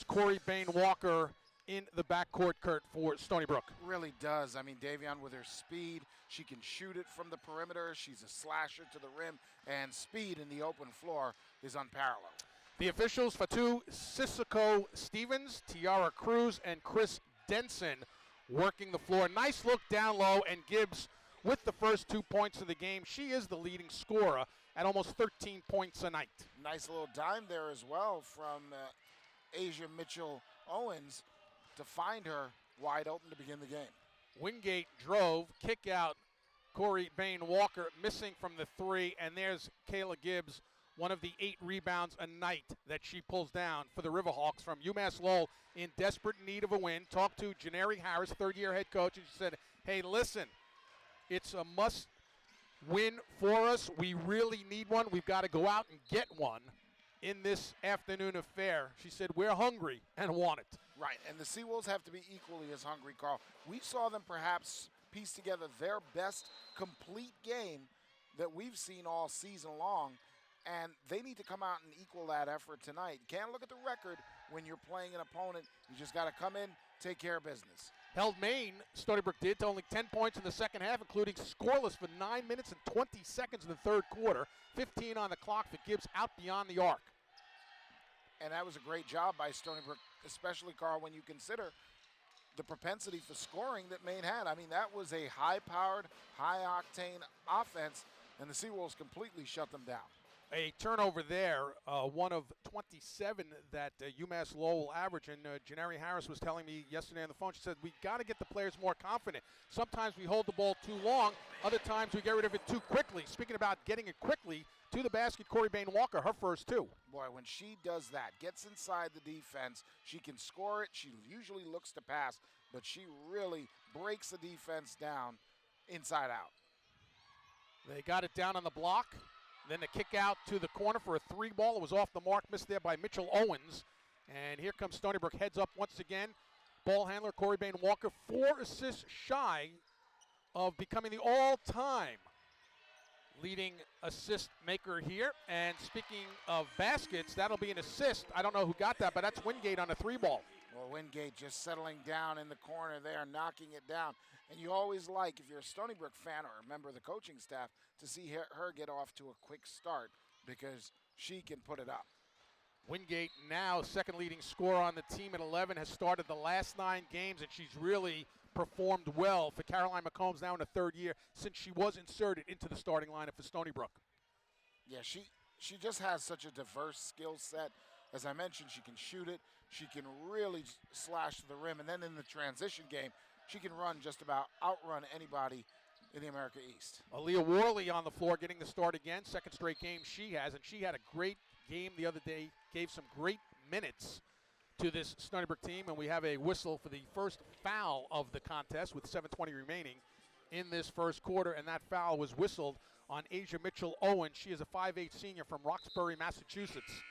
Corey Bain-Walker in the backcourt, Kurt, for Stony Brook. Really does. I mean, Davion with her speed, she can shoot it from the perimeter. She's a slasher to the rim, and speed in the open floor is unparalleled. The officials, Fatu Sissoko Stevens, Tiara Cruz, and Chris Denson working the floor. Nice look down low, and Gibbs with the first 2 points of the game. She is the leading scorer at almost 13 points a night. Nice little dime there as well from Asia Mitchell-Owens to find her wide open to begin the game. Wingate drove, kick out, Corey Bain-Walker missing from the three, and there's Kayla Gibbs, one of the 8 rebounds a night that she pulls down for the Riverhawks from UMass Lowell, in desperate need of a win. Talked to Janeri Harris, third-year head coach, and she said, hey, listen, it's a must-win for us. We really need one. We've got to go out and get one in this afternoon affair. She said, we're hungry and want it. Right, and the Seawolves have to be equally as hungry, Carl. We saw them perhaps piece together their best complete game that we've seen all season long, and they need to come out and equal that effort tonight. You can't look at the record when you're playing an opponent. You just got to come in, take care of business. Held Maine, Stony Brook did, to only 10 points in the second half, including scoreless for 9 minutes and 20 seconds in the third quarter. 15 on the clock for Gibbs out beyond the arc. And that was a great job by Stony Brook, especially, Carl, when you consider the propensity for scoring that Maine had. I mean, that was a high-powered, high-octane offense, and the Seawolves completely shut them down. A turnover there, one of 27 that UMass Lowell averaged. And Janeri Harris was telling me yesterday on the phone, she said, we got to get the players more confident. Sometimes we hold the ball too long. Other times we get rid of it too quickly. Speaking about getting it quickly, to the basket, Corey Bain-Walker, her first 2. Boy, when she does that, gets inside the defense, she can score it. She usually looks to pass, but she really breaks the defense down inside out. They got it down on the block. Then the kick out to the corner for a 3 ball. It was off the mark, missed there by Mitchell-Owens. And here comes Stony Brook, heads up once again. Ball handler Corey Bain-Walker, 4 assists shy of becoming the all-time leading assist maker here. And speaking of baskets, that'll be an assist. I don't know who got that, but that's Wingate on a 3 ball. Well, Wingate just settling down in the corner there, knocking it down. And you always like, if you're a Stony Brook fan or a member of the coaching staff, to see her get off to a quick start because she can put it up. Wingate now second leading scorer on the team at 11, has started the last 9 games, and she's really performed well for Caroline McCombs now in the 3rd year since she was inserted into the starting lineup for Stony Brook. Yeah, she just has such a diverse skill set. As I mentioned, she can shoot it. She can really slash to the rim. And then in the transition game, she can outrun anybody in the America East. Aaliyah Worley on the floor getting the start again. Second straight game she has. And she had a great game the other day. Gave some great minutes to this Stony Brook team. And we have a whistle for the first foul of the contest with 7:20 remaining in this first quarter. And that foul was whistled on Asia Mitchell-Owens. She is a 5'8" senior from Roxbury, Massachusetts.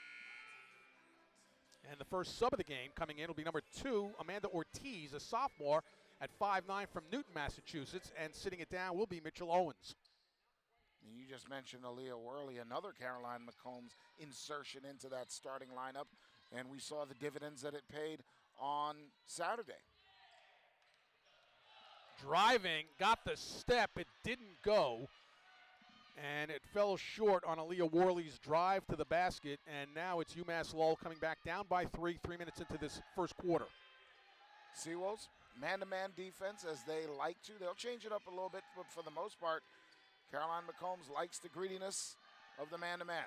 And the first sub of the game coming in will be number 2, Amanda Ortiz, a sophomore at 5'9" from Newton, Massachusetts. And sitting it down will be Mitchell-Owens. And you just mentioned Aaliyah Worley, another Caroline McCombs insertion into that starting lineup. And we saw the dividends that it paid on Saturday. Driving, got the step, it didn't go. And it fell short on Aaliyah Worley's drive to the basket. And now it's UMass Lowell coming back down by 3 minutes into this first quarter. Seawolves, man-to-man defense as they like to. They'll change it up a little bit, but for the most part, Caroline McCombs likes the greediness of the man-to-man.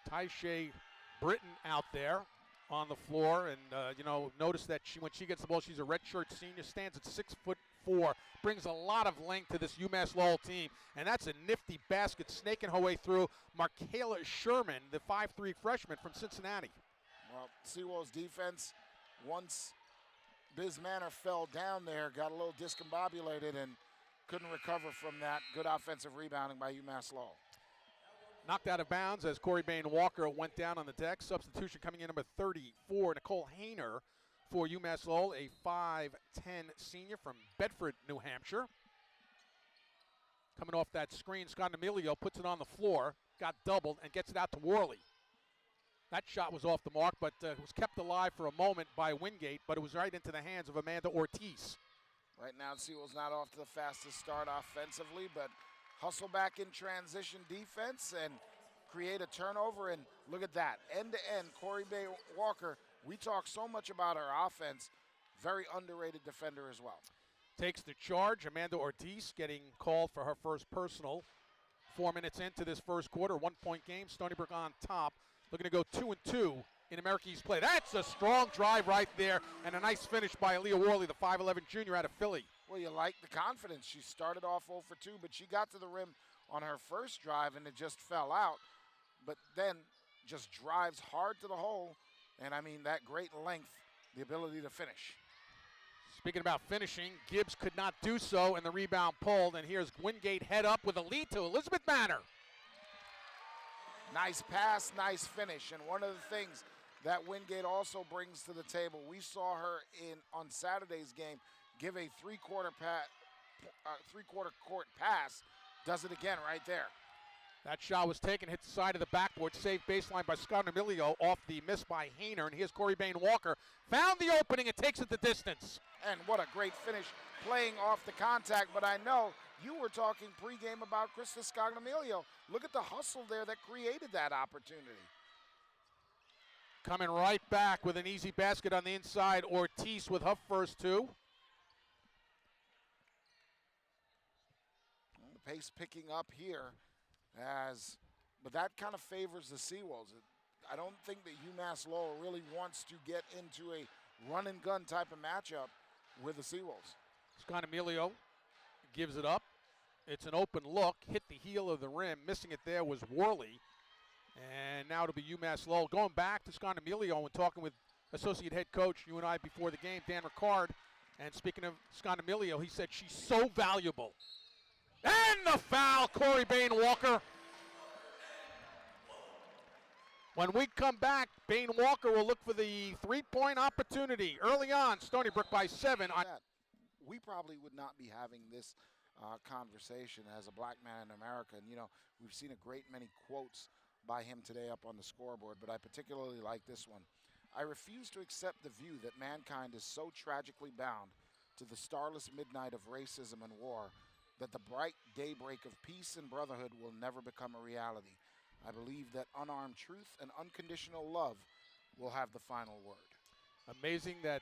Taisha Britton out there on the floor. And, notice that when she gets the ball, she's a redshirt senior, stands at 6'4", brings a lot of length to this UMass Lowell team. And that's a nifty basket snaking her way through. Markayla Sherman, the 5'3" freshman from Cincinnati. Well, Seawolves defense, once Biz Manor fell down there, got a little discombobulated and couldn't recover from that. Good offensive rebounding by UMass Lowell. Knocked out of bounds as Corey Bain-Walker went down on the deck. Substitution coming in number 34, Nicole Hayner for UMass Lowell, a 5'10" senior from Bedford, New Hampshire. Coming off that screen, Scott Emilio puts it on the floor, got doubled, and gets it out to Worley. That shot was off the mark, but was kept alive for a moment by Wingate, but it was right into the hands of Amanda Ortiz. Right now, Sewell's not off to the fastest start offensively, but hustle back in transition defense and create a turnover. And look at that, end-to-end, Corey Bay Walker. We talk so much about her offense. Very underrated defender as well. Takes the charge. Amanda Ortiz getting called for her first personal. 4 minutes into this first quarter, 1-point game. Stony Brook on top. Looking to go 2-2 in America East play. That's a strong drive right there, and a nice finish by Aaliyah Worley, the 5'11 junior out of Philly. Well, you like the confidence. She started off 0 for 2, but she got to the rim on her first drive, and it just fell out. But then just drives hard to the hole, and I mean that great length, the ability to finish. Speaking about finishing, Gibbs could not do so, and the rebound pulled. And here's Wingate head up with a lead to Elizabeth Manor. Nice pass, nice finish. And one of the things that Wingate also brings to the table, we saw her on Saturday's game give a three-quarter court pass. Does it again right there. That shot was taken, hit the side of the backboard, saved baseline by Scott Emilio off the miss by Hayner. And here's Corey Bain Walker. Found the opening and takes it the distance. And what a great finish playing off the contact. But I know you were talking pregame about Krista Scognamiglio. Look at the hustle there that created that opportunity. Coming right back with an easy basket on the inside. Ortiz with her first two. The pace picking up here, but that kind of favors the Seawolves. I don't think that UMass Lowell really wants to get into a run and gun type of matchup with the Seawolves. Scott Emilio gives it up. It's an open look, hit the heel of the rim. Missing it there was Worley. And now it'll be UMass Lowell. Going back to Scott Emilio and talking with associate head coach, you and I before the game, Dan Ricard. And speaking of Scott Emilio, he said she's so valuable. And the foul, Corey Bain Walker. When we come back, Bain Walker will look for the three-point opportunity. Early on, Stony Brook by 7. We probably would not be having this conversation as a black man in America. And, you know, we've seen a great many quotes by him today up on the scoreboard, but I particularly like this one. I refuse to accept the view that mankind is so tragically bound to the starless midnight of racism and war that the bright daybreak of peace and brotherhood will never become a reality. I believe that unarmed truth and unconditional love will have the final word. Amazing that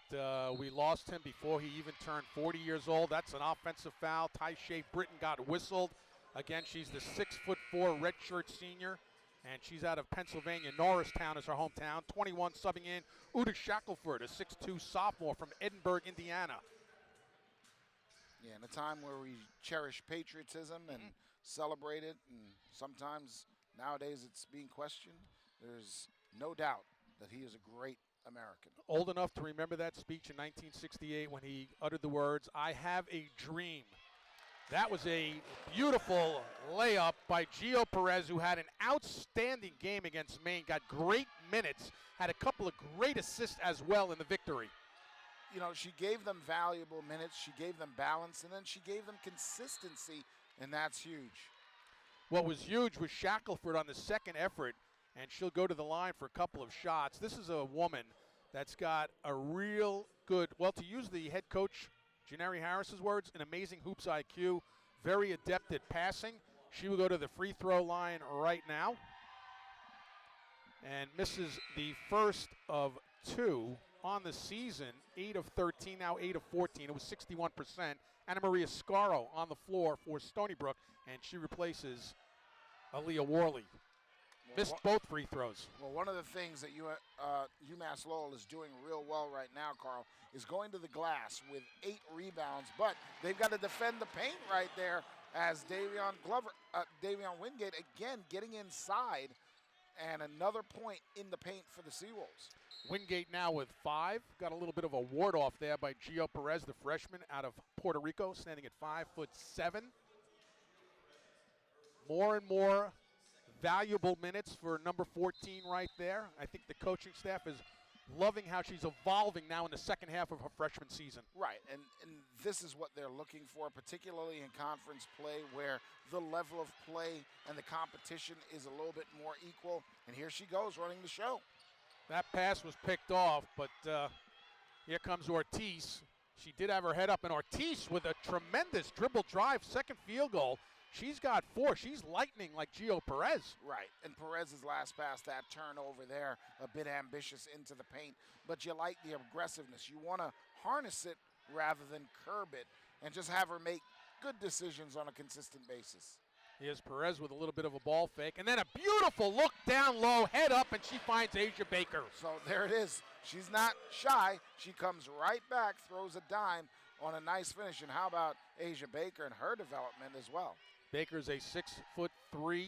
we lost him before he even turned 40 years old. That's an offensive foul. Ty-Shea Britton got whistled. Again, she's the 6'4" redshirt senior, and she's out of Pennsylvania. Norristown is her hometown. 21 subbing in. Uda Shackelford, a 6'2" sophomore from Edinburgh, Indiana. Yeah, in a time where we cherish patriotism and celebrate it, and sometimes nowadays it's being questioned, there's no doubt that he is a great American. Old enough to remember that speech in 1968 when he uttered the words, "I have a dream." That was a beautiful layup by Gio Perez, who had an outstanding game against Maine, got great minutes, had a couple of great assists as well in the victory. You know, she gave them valuable minutes, she gave them balance, and then she gave them consistency, and that's huge. What was huge was Shackelford on the second effort, and she'll go to the line for a couple of shots. This is a woman that's got a real good, well, to use the head coach, Janari Harris's words, an amazing hoops IQ, very adept at passing. She will go to the free throw line right now and misses the first of two on the season, 8 of 13, now 8 of 14. It was 61%. Anna Maria Scaro on the floor for Stony Brook, and she replaces Aaliyah Worley. Missed both free throws. Well, one of the things that UMass Lowell is doing real well right now, Carl, is going to the glass with 8 rebounds, but they've got to defend the paint right there as Davion Wingate again getting inside, and another point in the paint for the Seawolves. Wingate now with 5. Got a little bit of a ward off there by Gio Perez, the freshman out of Puerto Rico, standing at 5'7". More and more valuable minutes for number 14 right there. I think the coaching staff is loving how she's evolving now in the second half of her freshman season. Right, and this is what they're looking for, particularly in conference play where the level of play and the competition is a little bit more equal. And here she goes running the show. That pass was picked off, but here comes Ortiz. She did have her head up, and Ortiz with a tremendous dribble drive, second field goal. She's got 4. She's lightning like Gio Perez. Right, and Perez's last pass, that turnover there, a bit ambitious into the paint, but you like the aggressiveness. You want to harness it rather than curb it and just have her make good decisions on a consistent basis. Here's Perez with a little bit of a ball fake, and then a beautiful look down low, head up, and she finds Asia Baker. So there it is. She's not shy. She comes right back, throws a dime on a nice finish. And how about Asia Baker and her development as well? Baker's a 6'3"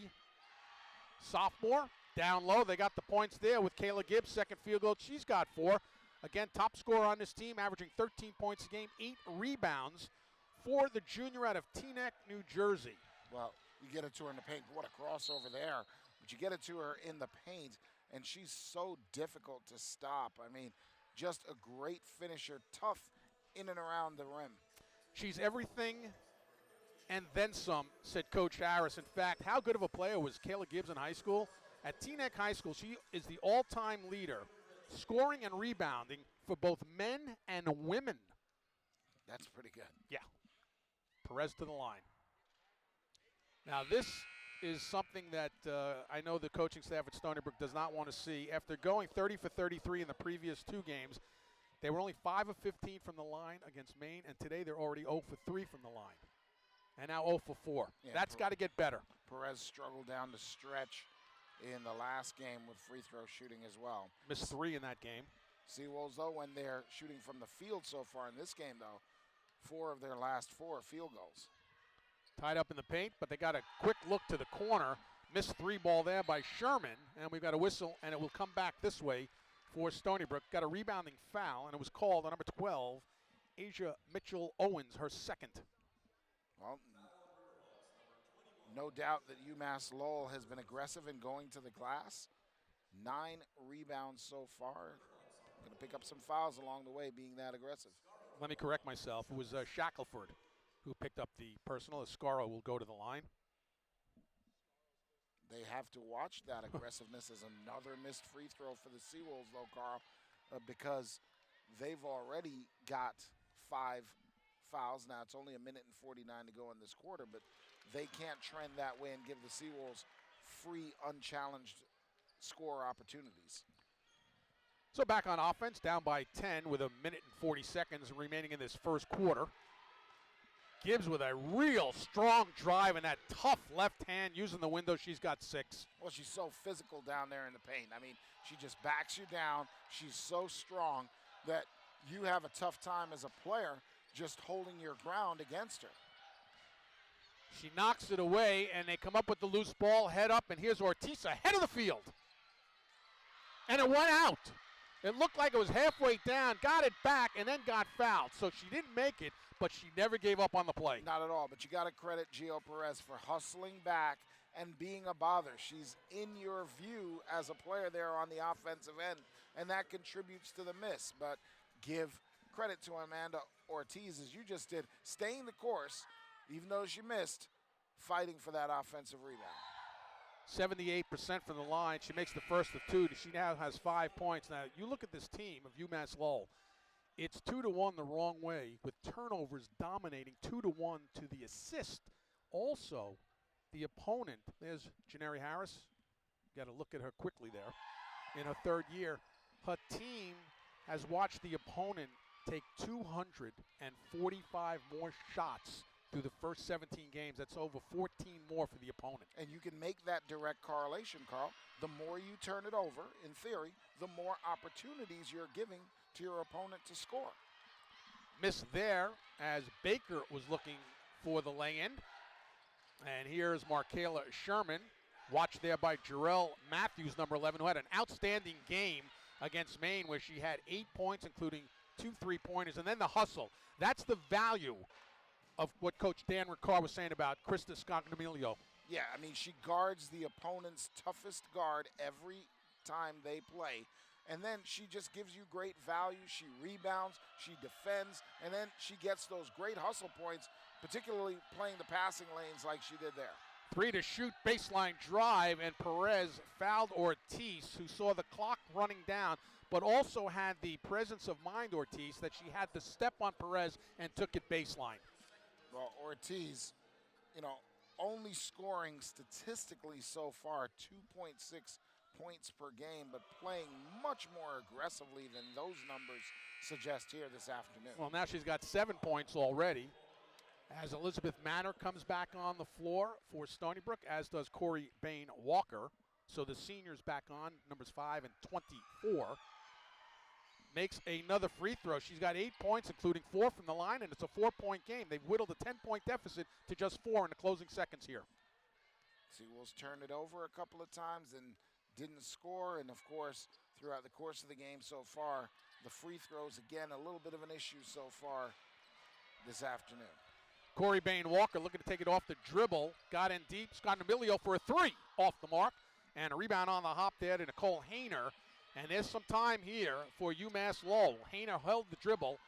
sophomore. Down low, they got the points there with Kayla Gibbs, second field goal. She's got 4. Again, top scorer on this team, averaging 13 points a game, 8 rebounds for the junior out of Teaneck, New Jersey. Well, you get it to her in the paint. What a crossover there. But you get it to her in the paint, and she's so difficult to stop. I mean, just a great finisher, tough in and around the rim. She's everything and then some, said Coach Harris. In fact, how good of a player was Kayla Gibbs in high school? At Teaneck High School, she is the all-time leader, scoring and rebounding for both men and women. That's pretty good. Yeah. Perez to the line. Now this is something that I know the coaching staff at Stony Brook does not want to see. After going 30 for 33 in the previous 2 games, they were only 5 of 15 from the line against Maine, and today they're already 0 for 3 from the line. And now 0 for 4. Yeah, that's got to get better. Perez struggled down the stretch in the last game with free throw shooting as well. Missed 3 in that game. Seawolves, though, when they're shooting from the field so far in this game, though, 4 of their last 4 field goals. Tied up in the paint, but they got a quick look to the corner. Missed 3 ball there by Sherman, and we've got a whistle, and it will come back this way for Stony Brook. Got a rebounding foul, and it was called on number 12, Asia Mitchell-Owens, her second. Well, no doubt that UMass Lowell has been aggressive in going to the glass. 9 rebounds so far. Going to pick up some fouls along the way, being that aggressive. Let me correct myself. It was Shackelford who picked up the personal. Escaro will go to the line. They have to watch that aggressiveness as another missed free throw for the Seawolves, though, Carl, because they've already got 5 fouls. Now, it's only 1:49 to go in this quarter, but they can't trend that way and give the Seawolves free, unchallenged score opportunities. So back on offense, down by 10 with 1:40 remaining in this first quarter. Gibbs with a real strong drive and that tough left hand using the window. She's got 6. Well, she's so physical down there in the paint. I mean, she just backs you down. She's so strong that you have a tough time as a player just holding your ground against her. She knocks it away, and they come up with the loose ball, head up, and here's Ortiz ahead of the field. And it went out. It looked like it was halfway down, got it back, and then got fouled. So she didn't make it, but she never gave up on the play. Not at all, but you got to credit Gio Perez for hustling back and being a bother. She's in your view as a player there on the offensive end, and that contributes to the miss. But give credit to Amanda Ortiz, as you just did, staying the course, even though she missed, fighting for that offensive rebound. 78% from the line. She makes the first of 2. She now has 5 points. Now, you look at this team of UMass Lowell. It's 2-1 the wrong way, with turnovers dominating 2-1 to the assist. Also, the opponent, there's Janeri Harris. Got to look at her quickly there. In her 3rd year, her team has watched the opponent take 245 more shots through the first 17 games. That's over 14 more for the opponent. And you can make that direct correlation, Carl. The more you turn it over, in theory, the more opportunities you're giving to your opponent to score. Miss there as Baker was looking for the lay-in. And here's Markayla Sherman, watched there by Jarrell Matthews, number 11, who had an outstanding game against Maine where she had 8 points, including 2 3-pointers, and then the hustle. That's the value of what Coach Dan Ricard was saying about Krista Scognamiglio. Yeah, I mean, she guards the opponent's toughest guard every time they play. And then she just gives you great value. She rebounds, she defends, and then she gets those great hustle points, particularly playing the passing lanes like she did there. 3 to shoot, baseline drive, and Perez fouled Ortiz, who saw the clock running down, but also had the presence of mind, Ortiz, that she had to step on Perez and took it baseline. Well, Ortiz, only scoring statistically so far 2.6 points per game, but playing much more aggressively than those numbers suggest here this afternoon. Well, now she's got 7 points already. As Elizabeth Manor comes back on the floor for Stony Brook, as does Corey Bain Walker. So the seniors back on, numbers 5 and 24. Makes another free throw. She's got 8 points, including 4 from the line, and it's a 4-point game. They've whittled a 10-point deficit to just 4 in the closing seconds here. Seawolves turned it over a couple of times and didn't score, and of course, throughout the course of the game so far, the free throws, again, a little bit of an issue so far this afternoon. Corey Bain Walker looking to take it off the dribble. Got in deep. Scott Emilio for a 3 off the mark. And a rebound on the hop there to Nicole Hayner. And there's some time here for UMass Lowell. Hayner held the dribble.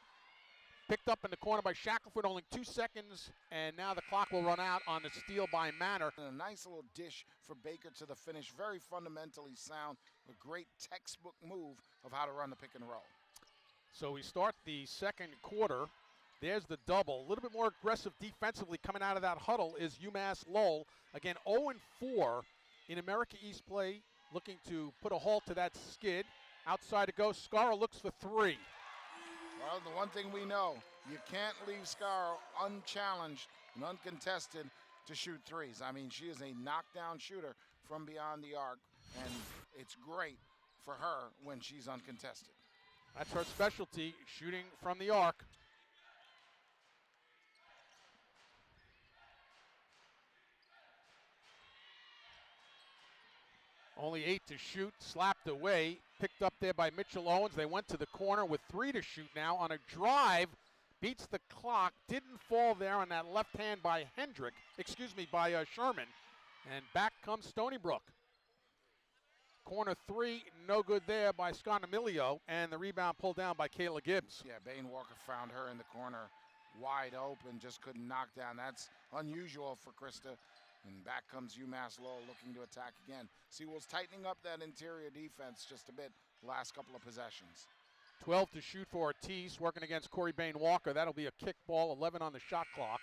Picked up in the corner by Shackelford, only 2 seconds. And now the clock will run out on the steal by Manor. And a nice little dish for Baker to the finish. Very fundamentally sound. A great textbook move of how to run the pick and roll. So we start the second quarter. There's the double. A little bit more aggressive defensively coming out of that huddle is UMass Lowell. Again, 0-4 in America East play, looking to put a halt to that skid. Outside it goes. Scarra looks for 3. Well, the one thing we know, you can't leave Scarra unchallenged and uncontested to shoot threes. I mean, she is a knockdown shooter from beyond the arc, and it's great for her when she's uncontested. That's her specialty, shooting from the arc. Only 8 to shoot, slapped away, picked up there by Mitchell Owens. They went to the corner with 3 to shoot now on a drive. Beats the clock, didn't fall there on that left hand by Sherman. And back comes Stony Brook. Corner 3, no good there by Scott Emilio, and the rebound pulled down by Kayla Gibbs. Yeah, Bain Walker found her in the corner wide open, just couldn't knock down. That's unusual for Krista. And back comes UMass Lowell looking to attack again. Seawolves tightening up that interior defense just a bit last couple of possessions. 12 to shoot for Ortiz, working against Corey Bain Walker. That'll be a kick ball, 11 on the shot clock.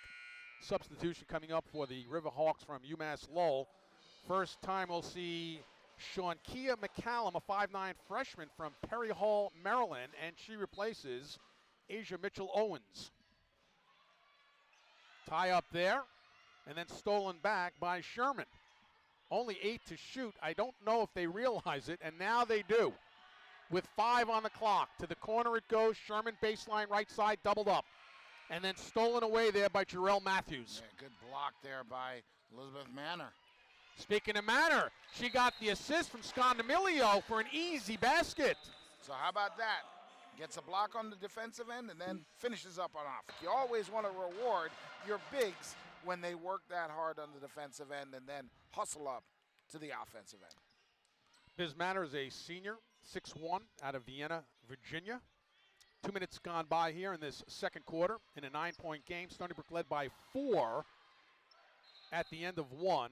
Substitution coming up for the Riverhawks from UMass Lowell. First time we'll see Shawnkia McCallum, a 5'9 freshman from Perry Hall, Maryland, and she replaces Asia Mitchell Owens. Tie up there. And then stolen back by Sherman. Only 8 to shoot. I don't know if they realize it, and now they do. With 5 on the clock. To the corner it goes. Sherman baseline right side, doubled up. And then stolen away there by Jarrell Matthews. Yeah, good block there by Elizabeth Manor. Speaking of Manor, she got the assist from Scott Emilio for an easy basket. So how about that? Gets a block on the defensive end and then finishes up on offense. You always want to reward your bigs when they work that hard on the defensive end and then hustle up to the offensive end. Ms. Manor is a senior, 6'1", out of Vienna, Virginia. 2 minutes gone by here in this second quarter in a 9-point game. Stony Brook led by 4 at the end of 1.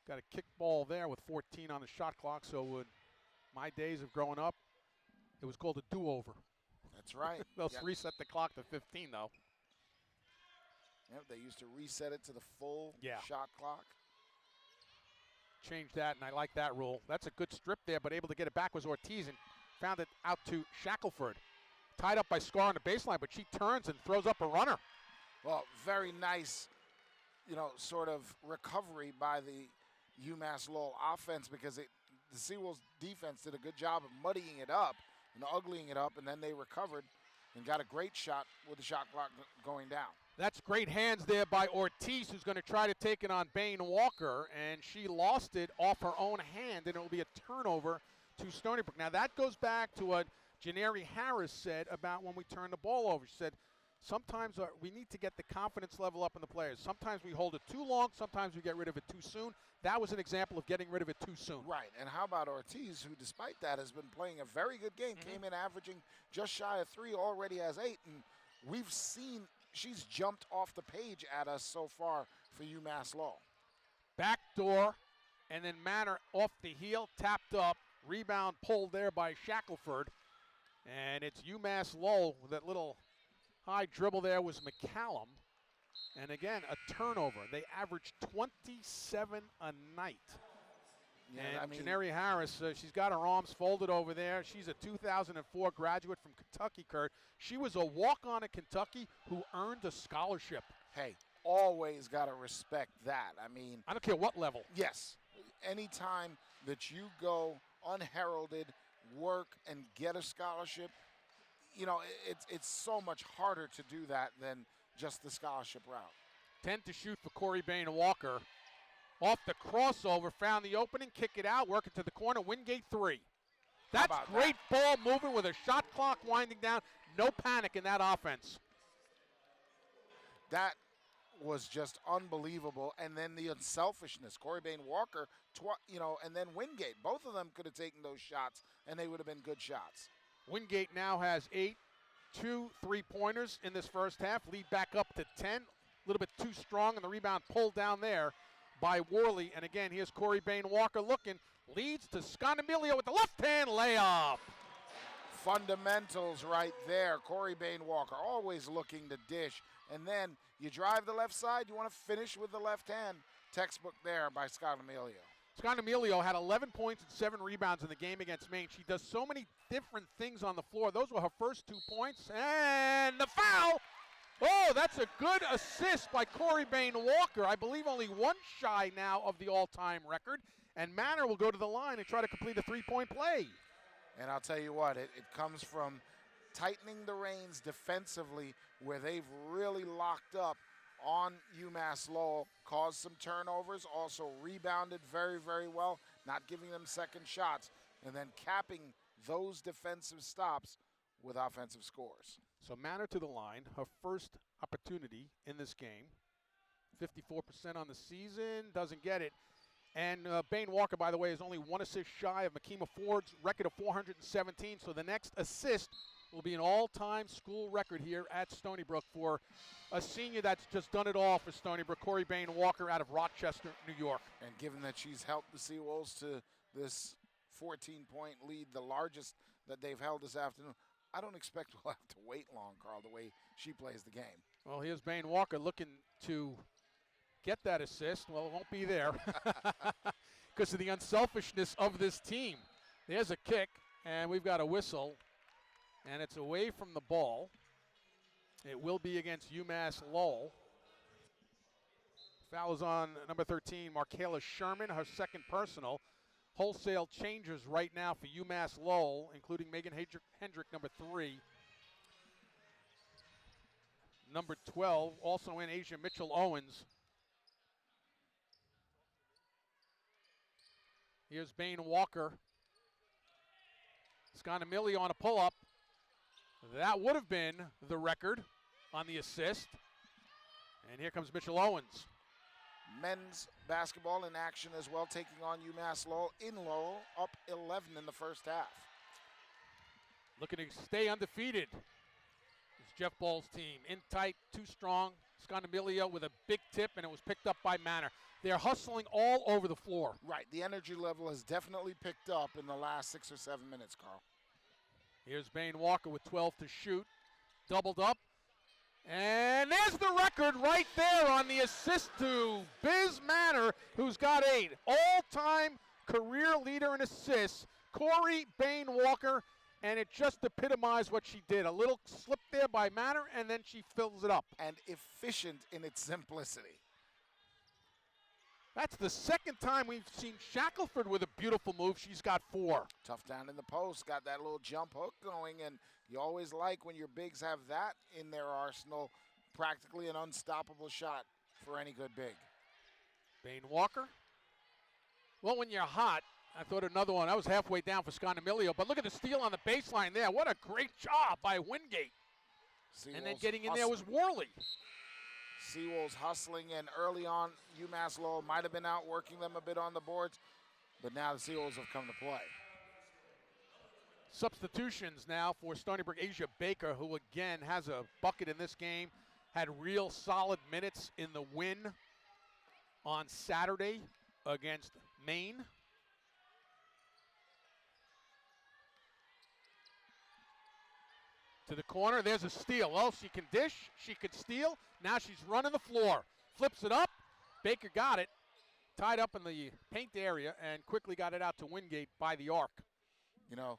Got a kick ball there with 14 on the shot clock. So in my days of growing up, it was called a do-over. That's right. They'll reset the clock to 15, though. Yep, they used to reset it to the full shot clock. Change that, and I like that rule. That's a good strip there, but able to get it back was Ortiz and found it out to Shackelford. Tied up by Scar on the baseline, but she turns and throws up a runner. Well, very nice, sort of recovery by the UMass Lowell offense because the Seawolves defense did a good job of muddying it up and uglying it up, and then they recovered and got a great shot with the shot clock going down. That's great hands there by Ortiz, who's going to try to take it on Bain Walker, and she lost it off her own hand, and it will be a turnover to Stony Brook. Now, that goes back to what Janeri Harris said about when we turn the ball over. She said, sometimes we need to get the confidence level up in the players. Sometimes we hold it too long. Sometimes we get rid of it too soon. That was an example of getting rid of it too soon. Right, and how about Ortiz, who despite that has been playing a very good game, came in averaging just shy of 3, already has 8, and we've seen she's jumped off the page at us so far for UMass Lowell. Back door, and then Manor off the heel, tapped up. Rebound pulled there by Shackelford. And it's UMass Lowell with that little high dribble there was McCallum. And again, a turnover. They average 27 a night. Yeah, and Janeri Harris, she's got her arms folded over there. She's a 2004 graduate from Kentucky, Kurt. She was a walk-on at Kentucky who earned a scholarship. Hey, always got to respect that. I mean, I don't care what level. yes, anytime that you go unheralded, work, and get a scholarship, you know, it's so much harder to do that than just the scholarship route. 10 to shoot for Corey Bain Walker. Off the crossover, found the opening, kick it out, work it to the corner, Wingate 3. That's great ball movement with a shot clock winding down. No panic in that offense. That was just unbelievable. And then the unselfishness. Corey Bain Walker, and then Wingate. Both of them could have taken those shots, and they would have been good shots. Wingate now has 8, 2 3-pointers in this first half. Lead back up to 10. A little bit too strong, and the rebound pulled down there by Worley. And again, here's Corey Bain Walker looking. Leads to Sconamilio with the left-hand layup. Fundamentals right there. Corey Bain Walker always looking to dish. And then you drive the left side, you want to finish with the left hand. Textbook there by Sconamilio. Sconamilio had 11 points and 7 rebounds in the game against Maine. She does so many different things on the floor. Those were her first 2 points. And the foul! Oh, that's a good assist by Corey Bain Walker. I believe only one shy now of the all-time record. And Manor will go to the line and try to complete a 3-point play. And I'll tell you what, it comes from tightening the reins defensively where they've really locked up on UMass Lowell, caused some turnovers, also rebounded very, very well, not giving them second shots, and then capping those defensive stops with offensive scores. So Manor to the line, her first opportunity in this game. 54% on the season, doesn't get it. And Bain Walker, by the way, is only 1 assist shy of Makima Ford's record of 417. So the next assist will be an all-time school record here at Stony Brook for a senior that's just done it all for Stony Brook, Corey Bain Walker out of Rochester, New York. And given that she's helped the Seawolves to this 14-point lead, the largest that they've held this afternoon, I don't expect we'll have to wait long, Carl, the way she plays the game. Well, here's Bain Walker looking to get that assist. Well, it won't be there because of the unselfishness of this team. There's a kick, and we've got a whistle, and it's away from the ball. It will be against UMass Lowell. Foul is on number 13, Markayla Sherman, her second personal. Wholesale changes right now for UMass Lowell, including Megan Hendrick, number 3. Number 12, also in Asia Mitchell-Owens. Here's Bain Walker. Sconamilio on a pull-up. That would have been the record on the assist. And here comes Mitchell-Owens. Men's basketball in action as well, taking on UMass Lowell in Lowell, up 11 in the first half. Looking to stay undefeated. It's Jeff Ball's team. In tight, too strong. Sconamilio with a big tip, and it was picked up by Manor. They're hustling all over the floor. Right, the energy level has definitely picked up in the last 6 or 7 minutes, Carl. Here's Bain Walker with 12 to shoot. Doubled up. And there's the record right there on the assist to Biz Manor, who's got 8. All-time career leader in assists, Corey Bain Walker, and it just epitomized what she did. A little slip there by Manor, and then she fills it up. And efficient in its simplicity. That's the second time we've seen Shackelford with a beautiful move. She's got 4. Tough down in the post, got that little jump hook going, and you always like when your bigs have that in their arsenal, practically an unstoppable shot for any good big. Bain Walker. Well, when you're hot, I thought another one. I was halfway down for Sconamilio, but look at the steal on the baseline there. What a great job by Wingate. And then getting in there was Worley. Seawolves hustling, and early on, UMass Lowell might have been outworking them a bit on the boards, but now the Seawolves have come to play. Substitutions now for Stony Brook. Asia Baker, who again has a bucket in this game, had real solid minutes in the win. on Saturday against Maine. To the corner, there's a steal. Well, she can dish, she can steal. Now she's running the floor. Flips it up. Baker got it. Tied up in the paint area and quickly got it out to Wingate by the arc. You know,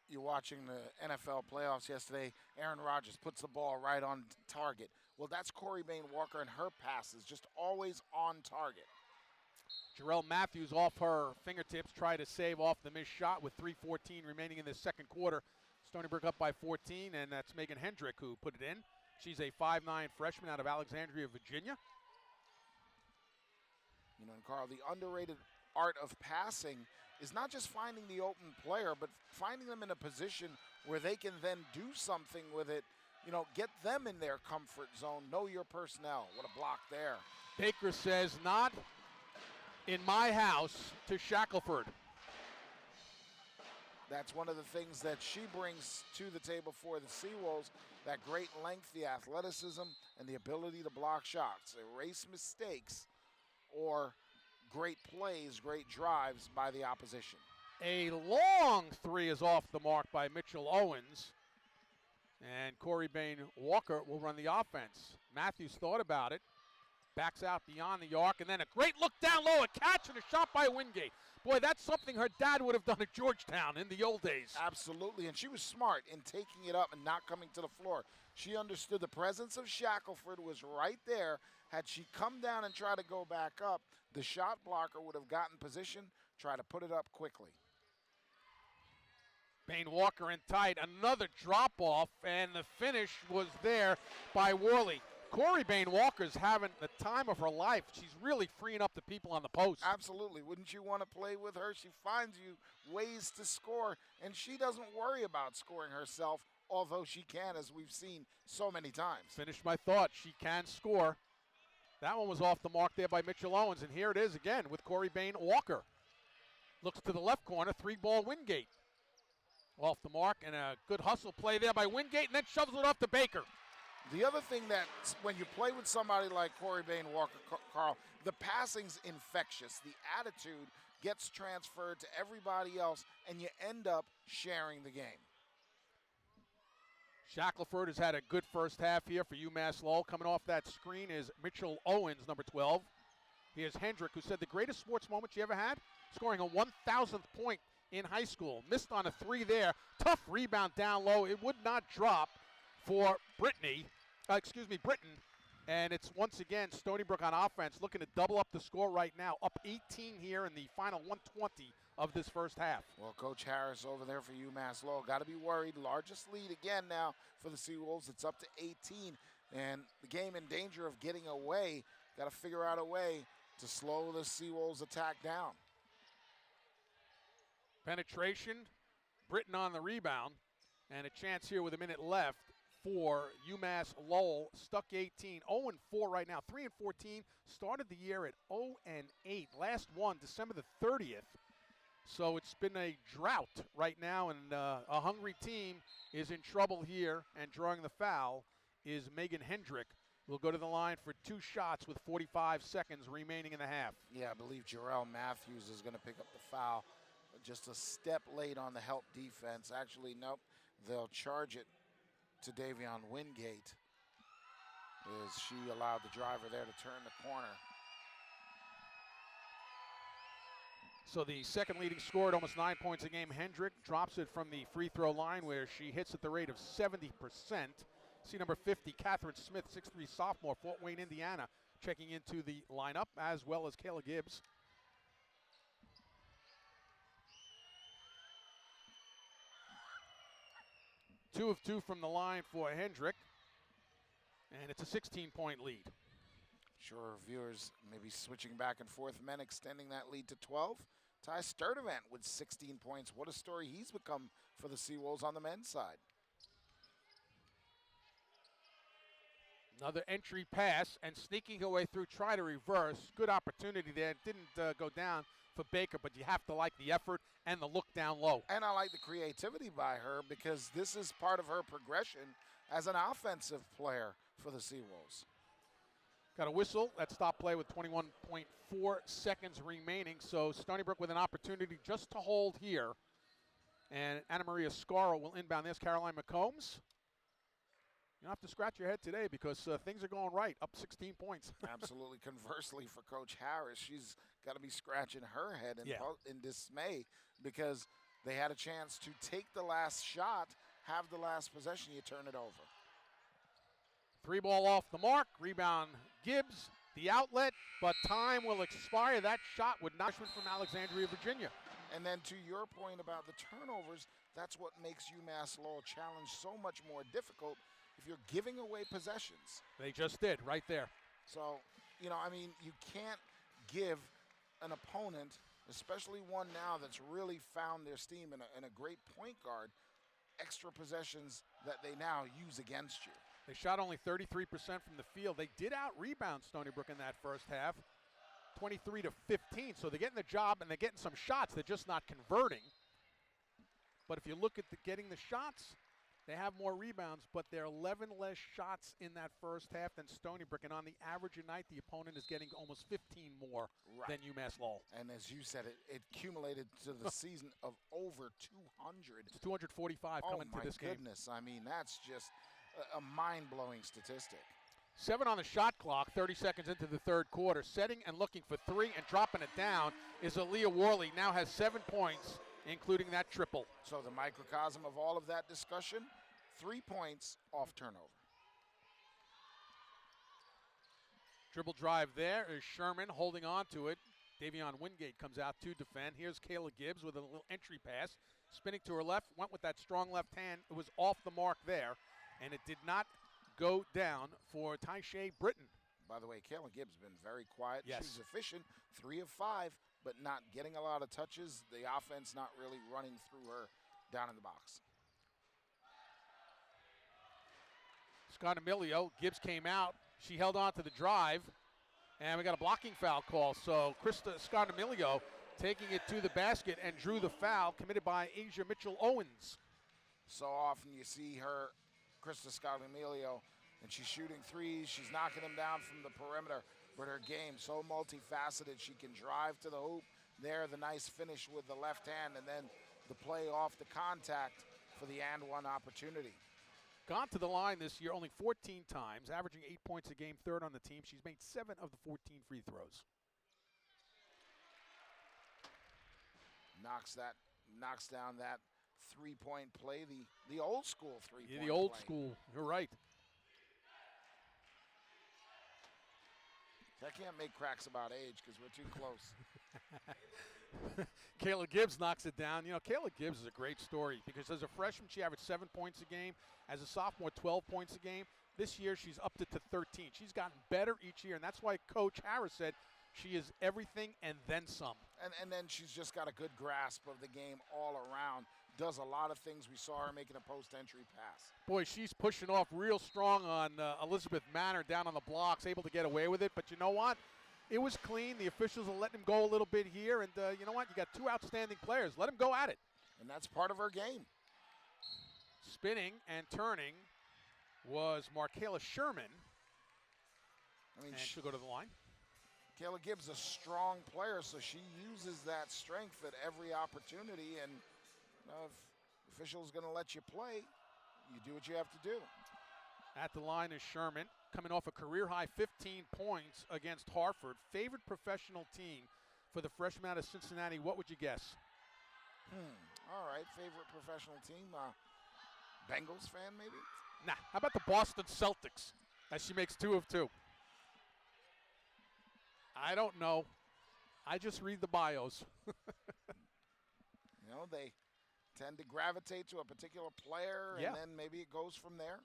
you're watching the NFL playoffs yesterday. Aaron Rodgers puts the ball right on target. Well, that's Corey Bain Walker, and her passes just always on target. Jarrell Matthews off her fingertips, tried to save off the missed shot with 3:14 remaining in the second quarter. Stony Brook up by 14, and that's Megan Hendrick who put it in. She's a 5'9" freshman out of Alexandria, Virginia. You know, and Carl, the underrated art of passing is not just finding the open player, but finding them in a position where they can then do something with it. You know, get them in their comfort zone. Know your personnel. What a block there. Baker says, not in my house, to Shackelford. That's one of the things that she brings to the table for the Seawolves, that great length, the athleticism, and the ability to block shots, erase mistakes, or great plays, great drives by the opposition. A long three is off the mark by Mitchell Owens, and Corey Bain Walker will run the offense. Matthews thought about it, backs out beyond the arc, and then a great look down low, a catch and a shot by Wingate. Boy, that's something her dad would have done at Georgetown in the old days. Absolutely, and she was smart in taking it up and not coming to the floor. She understood the presence of Shackelford was right there. Had she come down and tried to go back up, the shot blocker would have gotten position, try to put it up quickly. Bain Walker in tight, another drop off, and the finish was there by Worley. Corey Bain Walker's having the time of her life. She's really freeing up the people on the post. Absolutely. Wouldn't you want to play with her? She finds you ways to score, and she doesn't worry about scoring herself, although she can, as we've seen so many times. Finished my thought. She can score. That one was off the mark there by Mitchell Owens, and here it is again with Corey Bain Walker. Looks to the left corner, three-ball Wingate. Off the mark, and a good hustle play there by Wingate, and then shovels it off to Baker. The other thing that when you play with somebody like Corey Bain Walker, Carl, the passing's infectious. The attitude gets transferred to everybody else, and you end up sharing the game. Shackelford has had a good first half here for UMass Lowell. Coming off that screen is Mitchell Owens, number 12. Here's Hendrick, who said the greatest sports moment she ever had, scoring a 1,000th point in high school. Missed on a three there. Tough rebound down low. It would not drop for Britton. And it's once again Stony Brook on offense looking to double up the score right now. Up 18 here in the final 120 of this first half. Well, Coach Harris over there for UMass Lowell. Got to be worried. Largest lead again now for the Seawolves. It's up to 18. And the game in danger of getting away. Got to figure out a way to slow the Seawolves attack down. Penetration. Britton on the rebound. And a chance here with a minute left for UMass Lowell, stuck 18, 0-4 right now, 3-14, started the year at 0-8, last one December the 30th. So it's been a drought right now, and a hungry team is in trouble here, and drawing the foul is Megan Hendrick. Will go to the line for two shots with 45 seconds remaining in the half. Yeah, I believe Jarrell Matthews is going to pick up the foul. Just a step late on the help defense. Actually, nope, they'll charge it to Davion Wingate as she allowed the driver there to turn the corner. So the second leading scorer at almost 9 points a game, Hendrick, drops it from the free throw line where she hits at the rate of 70%. See number 50, Catherine Smith, 6'3" sophomore, Fort Wayne, Indiana, checking into the lineup, as well as Kayla Gibbs. Two of two from the line for Hendrick, and it's a 16-point lead. Sure, viewers maybe switching back and forth. Men extending that lead to 12. Ty Sturdivant with 16 points. What a story he's become for the Seawolves on the men's side. Another entry pass and sneaking her way through, try to reverse. Good opportunity there. Didn't go down for Baker, but you have to like the effort and the look down low. And I like the creativity by her because this is part of her progression as an offensive player for the Seawolves. Got a whistle at stop play with 21.4 seconds remaining. So Stony Brook with an opportunity just to hold here. And Anna Maria Scarro will inbound. There's Caroline McCombs. You don't have to scratch your head today because things are going right, up 16 points. Absolutely. Conversely, for Coach Harris, she's got to be scratching her head in dismay because they had a chance to take the last shot, have the last possession, you turn it over. 3 ball off the mark. Rebound Gibbs, the outlet, but time will expire. That shot would not be from Alexandria, Virginia. And then to your point about the turnovers, that's what makes UMass Lowell Challenge so much more difficult if you're giving away possessions. They just did right there. So, you can't give an opponent, especially one now that's really found their steam in a great point guard, extra possessions that they now use against you. They shot only 33% from the field. They did out-rebound Stony Brook in that first half, 23 to 15. So they're getting the job and they're getting some shots. They're just not converting. But if you look at getting the shots, they have more rebounds, but they're 11 less shots in that first half than Stony Brook. And on the average a night, the opponent is getting almost 15 more than UMass Lowell. And as you said, it accumulated to the season of over 200. It's 245 coming to this game. Oh, my goodness. I mean, that's just a mind-blowing statistic. 7 on the shot clock, 30 seconds into the third quarter. Setting and looking for 3 and dropping it down is Aaliyah Worley. Now has 7 points, including that triple. So the microcosm of all of that discussion, 3 points off turnover. Dribble drive there is Sherman holding on to it. Davion Wingate comes out to defend. Here's Kayla Gibbs with a little entry pass. Spinning to her left, went with that strong left hand. It was off the mark there, and it did not go down for Taisha Britton. By the way, Kayla Gibbs has been very quiet. Yes. She's efficient, 3 of 5, but not getting a lot of touches. The offense not really running through her down in the box. Scott Emilio, Gibbs came out. She held on to the drive, and we got a blocking foul call. So Krista Scott Emilio taking it to the basket and drew the foul committed by Asia Mitchell-Owens. So often you see her, Krista Scott Emilio, and she's shooting threes. She's knocking them down from the perimeter. But her game so multifaceted. She can drive to the hoop. There, the nice finish with the left hand, and then the play off the contact for the and one opportunity. Gone to the line this year only 14 times, averaging 8 points a game, third on the team. She's made 7 of the 14 free throws. Knocks down that three-point play, the old school three-point play. The old school, you're right. I can't make cracks about age because we're too close. Kayla Gibbs knocks it down. You know, Kayla Gibbs is a great story because as a freshman, she averaged 7 points a game. As a sophomore, 12 points a game. This year, she's upped it to 13. She's gotten better each year, and that's why Coach Harris said she is everything and then some. And then she's just got a good grasp of the game all around. Does a lot of things. We saw her making a post-entry pass. Boy, she's pushing off real strong on Elizabeth Manor down on the blocks, able to get away with it. But you know what? It was clean. The officials are letting him go a little bit here. And you know what? You got 2 outstanding players. Let him go at it. And that's part of her game. Spinning and turning was Markayla Sherman. I mean, she'll go to the line. Kayla Gibbs is a strong player, so she uses that strength at every opportunity. And if the official's going to let you play, you do what you have to do. At the line is Sherman, coming off a career-high 15 points against Hartford. Favorite professional team for the freshman out of Cincinnati, what would you guess? All right, favorite professional team, Bengals fan maybe? Nah, how about the Boston Celtics, as she makes 2 of 2? I don't know. I just read the bios. You know, they tend to gravitate to a particular player, and then maybe it goes from there.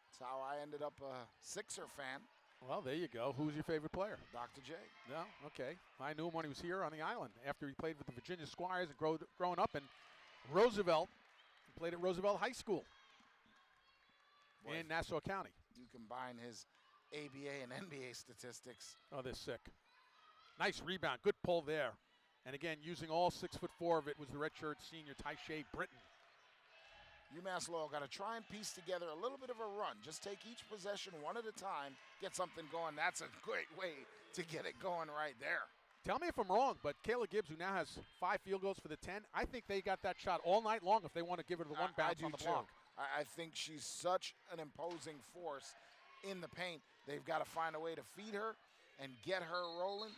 That's how I ended up a Sixer fan. Well, there you go. Who's your favorite player? Dr. J. No, okay. I knew him when he was here on the island after he played with the Virginia Squires and growing up in Roosevelt. He played at Roosevelt High School in Nassau County. You combine his ABA and NBA statistics. Oh, they're sick. Nice rebound. Good pull there. And again, using all 6'4" of it was the redshirt senior Taisha Britton. UMass Lowell got to try and piece together a little bit of a run. Just take each possession one at a time, get something going. That's a great way to get it going right there. Tell me if I'm wrong, but Kayla Gibbs, who now has 5 field goals for the 10, I think they got that shot all night long if they want to give her the one bounce on the block. I think she's such an imposing force in the paint. They've got to find a way to feed her and get her rolling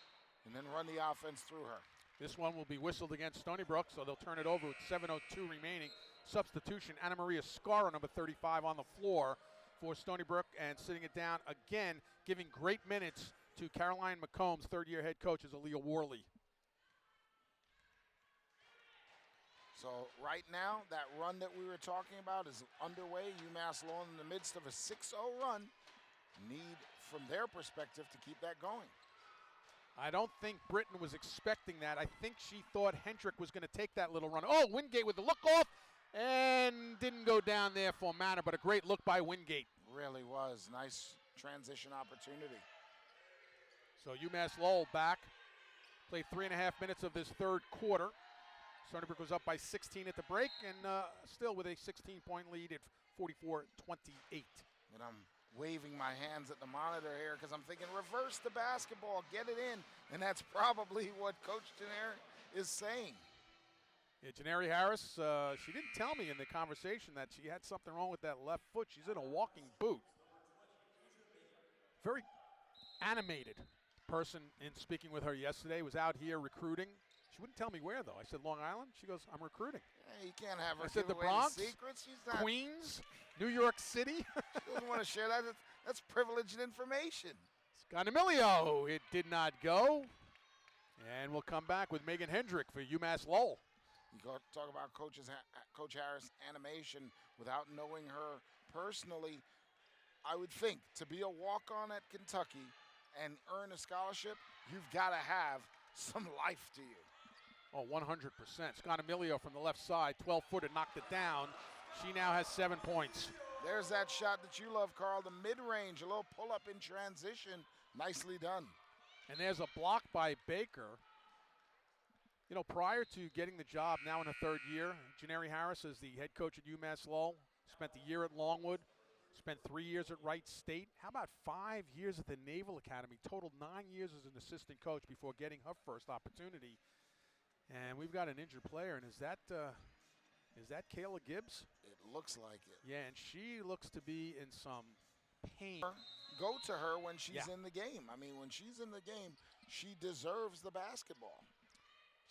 and then run the offense through her. This one will be whistled against Stony Brook, so they'll turn it over with 7:02 remaining. Substitution, Anna Maria Scarra, number 35, on the floor for Stony Brook, and sitting it down again, giving great minutes to Caroline McCombs, third-year head coach, is Aaliyah Worley. So right now, that run that we were talking about is underway. UMass Lowell in the midst of a 6-0 run. Need, from their perspective, to keep that going. I don't think Britton was expecting that. I think she thought Hendrick was going to take that little run. Oh, Wingate with the look-off, and didn't go down there for Manor, but a great look by Wingate. Really was. Nice transition opportunity. So UMass Lowell back. Played 3.5 minutes of this third quarter. Stony Brook was up by 16 at the break, and still with a 16-point lead at 44-28. And I'm waving my hands at the monitor here because I'm thinking reverse the basketball, get it in. And that's probably what Coach Jenner is saying. Yeah, Janari Harris, she didn't tell me in the conversation that she had something wrong with that left foot. She's in a walking boot. Very animated person in speaking with her yesterday. Was out here recruiting. She wouldn't tell me where, though. I said, Long Island? She goes, I'm recruiting. Yeah, you can't have her I said, give the away Bronx, secrets. She's not, Queens, New York City. she doesn't want to share that. That's privileged information. Scott Emilio, it did not go. And we'll come back with Megan Hendrick for UMass Lowell. You go talk about Coach Harris' animation without knowing her personally. I would think to be a walk-on at Kentucky and earn a scholarship, you've got to have some life to you. Oh, 100%. Scott Emilio from the left side, 12-footer, knocked it down. She now has 7 points. There's that shot that you love, Carl, the mid-range, a little pull-up in transition. Nicely done. And there's a block by Baker. You know, prior to getting the job, now in her third year, Janari Harris is the head coach at UMass Lowell. Spent the year at Longwood. Spent 3 years at Wright State. How about 5 years at the Naval Academy? Total 9 years as an assistant coach before getting her first opportunity. And we've got an injured player, and is that Kayla Gibbs? It looks like it. Yeah, and she looks to be in some pain. Go to her when she's in the game. I mean, when she's in the game, she deserves the basketball.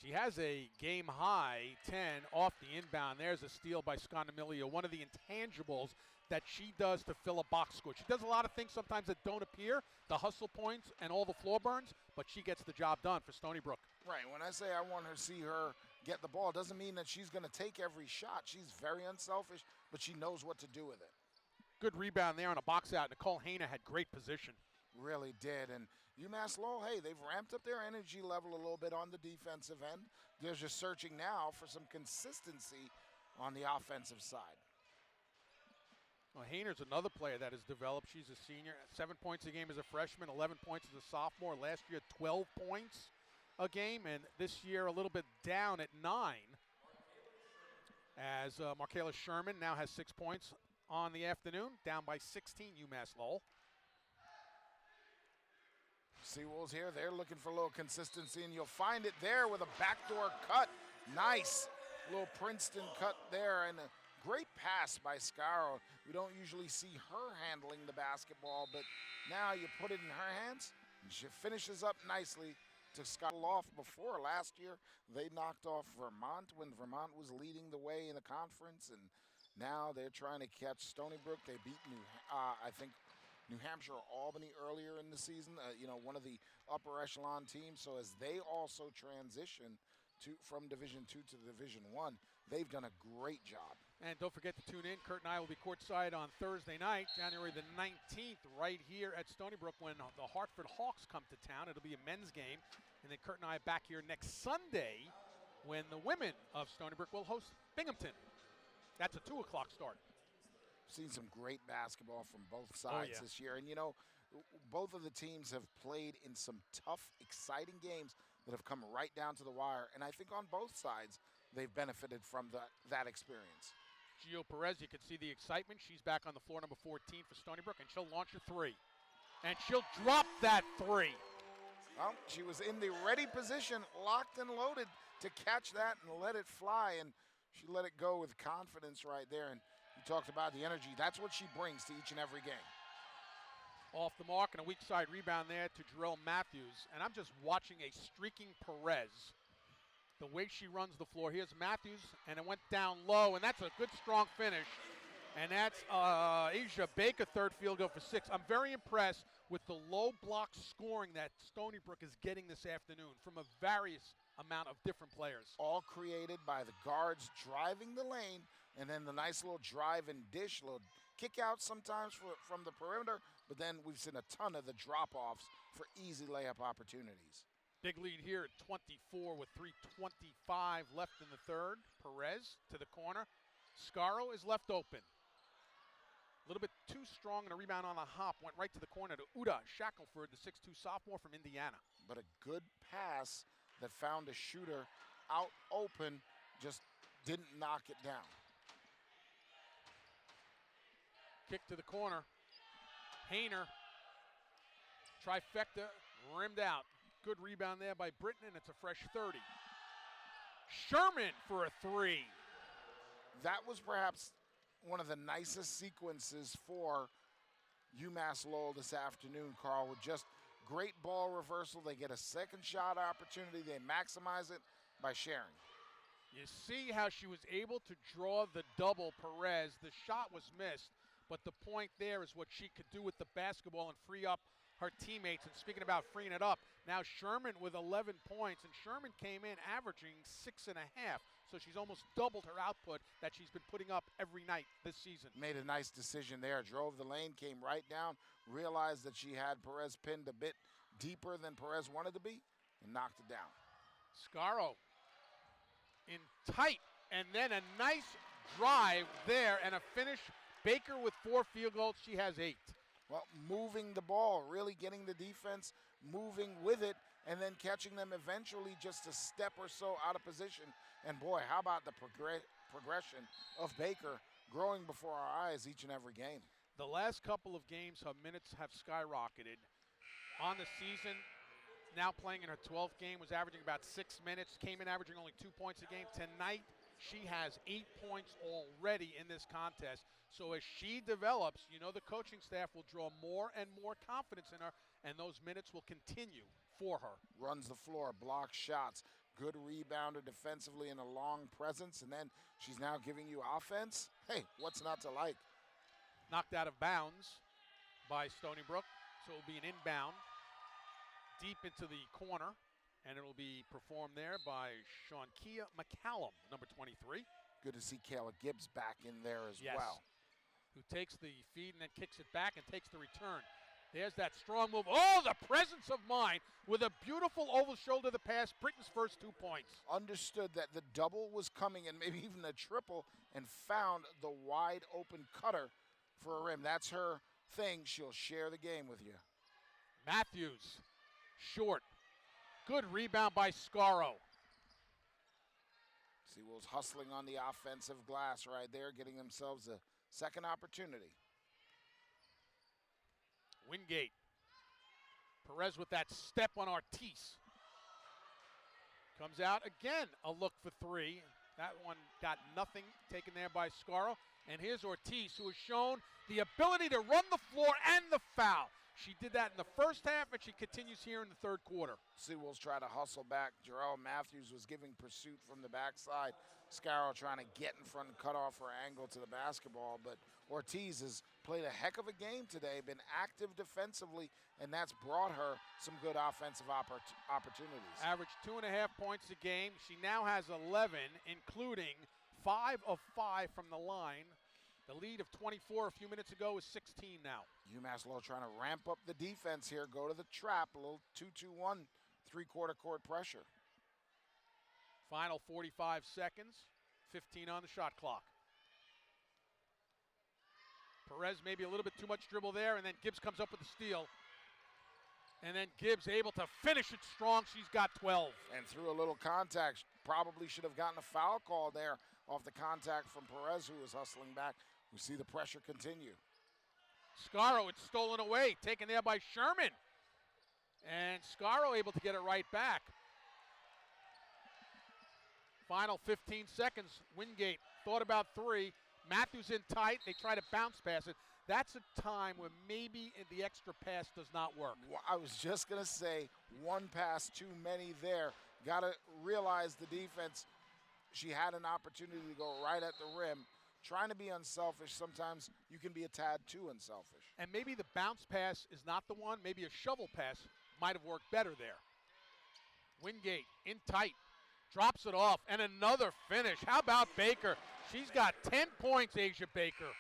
She has a game-high 10 off the inbound. There's a steal by Scott Emilio, one of the intangibles that she does to fill a box score. She does a lot of things sometimes that don't appear, the hustle points and all the floor burns, but she gets the job done for Stony Brook. Right, when I say I want her to see her get the ball, it doesn't mean that she's going to take every shot. She's very unselfish, but she knows what to do with it. Good rebound there on a box out. Nicole Hayner had great position. Really did, and UMass Lowell, hey, they've ramped up their energy level a little bit on the defensive end. They're just searching now for some consistency on the offensive side. Well, Hayner's another player that has developed. She's a senior, 7 points a game as a freshman, 11 points as a sophomore. Last year, 12 points a game, and this year a little bit down at 9. As Markayla Sherman now has 6 points on the afternoon, down by 16, UMass Lowell. Seawolves here, they're looking for a little consistency, and you'll find it there with a backdoor cut. Nice little Princeton cut there, and a great pass by Scarra. We don't usually see her handling the basketball, but now you put it in her hands, and she finishes up nicely to Scott off before. Last year, they knocked off Vermont when Vermont was leading the way in the conference, and now they're trying to catch Stony Brook. They beat New Hampshire or Albany earlier in the season, one of the upper echelon teams. So as they also transition from Division II to Division I, they've done a great job. And don't forget to tune in. Kurt and I will be courtside on Thursday night, January the 19th, right here at Stony Brook when the Hartford Hawks come to town. It'll be a men's game. And then Kurt and I are back here next Sunday when the women of Stony Brook will host Binghamton. That's a 2 o'clock start. Seen some great basketball from both sides this year. And, both of the teams have played in some tough, exciting games that have come right down to the wire. And I think on both sides, they've benefited from that experience. Gio Perez, you can see the excitement. She's back on the floor, number 14 for Stony Brook, and she'll launch a three. And she'll drop that three. Well, she was in the ready position, locked and loaded to catch that and let it fly, and she let it go with confidence right there. And you talked about the energy. That's what she brings to each and every game. Off the mark and a weak side rebound there to Jarrell Matthews. And I'm just watching a streaking Perez. The way she runs the floor. Here's Matthews, and it went down low, and that's a good, strong finish. And that's Asia Baker, third field goal for 6. I'm very impressed with the low block scoring that Stony Brook is getting this afternoon from a various amount of different players. All created by the guards driving the lane, and then the nice little drive and dish, little kick out sometimes from the perimeter, but then we've seen a ton of the drop-offs for easy layup opportunities. Big lead here at 24 with 3:25 left in the third. Perez to the corner. Scarro is left open. A little bit too strong, and a rebound on the hop. Went right to the corner to Uda Shackelford, the 6'2 sophomore from Indiana. But a good pass that found a shooter out open, just didn't knock it down. Kick to the corner. Hayner. Trifecta rimmed out. Good rebound there by Britton, and it's a fresh 30. Sherman for a three. That was perhaps one of the nicest sequences for UMass Lowell this afternoon, Carl, with just great ball reversal. They get a second shot opportunity. They maximize it by sharing. You see how she was able to draw the double, Perez. The shot was missed, but the point there is what she could do with the basketball and free up her teammates. And speaking about freeing it up, now Sherman with 11 points, and Sherman came in averaging 6.5. So she's almost doubled her output that she's been putting up every night this season. Made a nice decision there. Drove the lane, came right down, realized that she had Perez pinned a bit deeper than Perez wanted to be, and knocked it down. Scarro in tight, and then a nice drive there and a finish. Baker with 4 field goals. She has 8. Well, moving the ball, really getting the defense moving with it, and then catching them eventually just a step or so out of position. And boy, how about the progression of Baker growing before our eyes each and every game. The last couple of games, her minutes have skyrocketed. On the season, now playing in her 12th game, was averaging about 6 minutes, came in averaging only 2 points a game. Tonight, she has 8 points already in this contest. So as she develops, you know the coaching staff will draw more and more confidence in her, and those minutes will continue for her. Runs the floor, blocks shots, good rebounder defensively and a long presence, and then she's now giving you offense. Hey, what's not to like? Knocked out of bounds by Stony Brook, so it will be an inbound deep into the corner, and it will be performed there by Shawnkia McCallum, number 23. Good to see Kayla Gibbs back in there as Yes. well. Who takes the feed and then kicks it back and takes the return. There's that strong move. Oh, the presence of mind with a beautiful over shoulder the pass. Britton's first 2 points. Understood that the double was coming and maybe even the triple, and found the wide open cutter for a rim. That's her thing. She'll share the game with you. Matthews, short. Good rebound by Scarro. Seawolves hustling on the offensive glass right there, getting themselves a second opportunity. Wingate. Perez with that step on Ortiz. Comes out again, a look for 3. That one got nothing, taken there by Scarro. And here's Ortiz, who has shown the ability to run the floor and the foul. She did that in the first half, and she continues here in the third quarter. Seawolves try to hustle back. Jarrell Matthews was giving pursuit from the backside. Scarro trying to get in front and cut off her angle to the basketball. But Ortiz has played a heck of a game today, been active defensively, and that's brought her some good offensive opportunities. Averaged 2.5 points a game. She now has 11, including 5 of 5 from the line. The lead of 24 a few minutes ago is 16 now. UMass Lowell trying to ramp up the defense here, go to the trap, a little 2-2-1, three-quarter court pressure. Final 45 seconds, 15 on the shot clock. Perez maybe a little bit too much dribble there, and then Gibbs comes up with the steal. And then Gibbs able to finish it strong. She's got 12. And through a little contact, probably should have gotten a foul call there off the contact from Perez, who was hustling back. We see the pressure continue. Scarro, it's stolen away, taken there by Sherman. And Scarro able to get it right back. Final 15 seconds. Wingate thought about 3. Matthews in tight. They try to bounce pass it. That's a time where maybe the extra pass does not work. Well, I was just going to say, one pass too many there. Got to realize the defense, she had an opportunity to go right at the rim. Trying to be unselfish, sometimes you can be a tad too unselfish. And maybe the bounce pass is not the one. Maybe a shovel pass might have worked better there. Wingate in tight. Drops it off, and another finish. How about Baker? She's got 10 points, Asia Baker.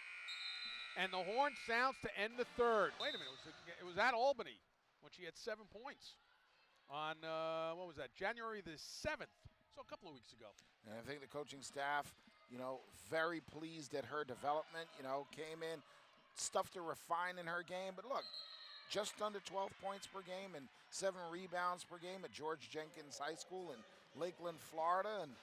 And the horn sounds to end the third. Wait a minute, it was at Albany when she had 7 points on, what was that, January the 7th, so a couple of weeks ago. And I think the coaching staff, very pleased at her development, came in, stuff to refine in her game. But look, just under 12 points per game and 7 rebounds per game at George Jenkins High School in Lakeland, Florida, and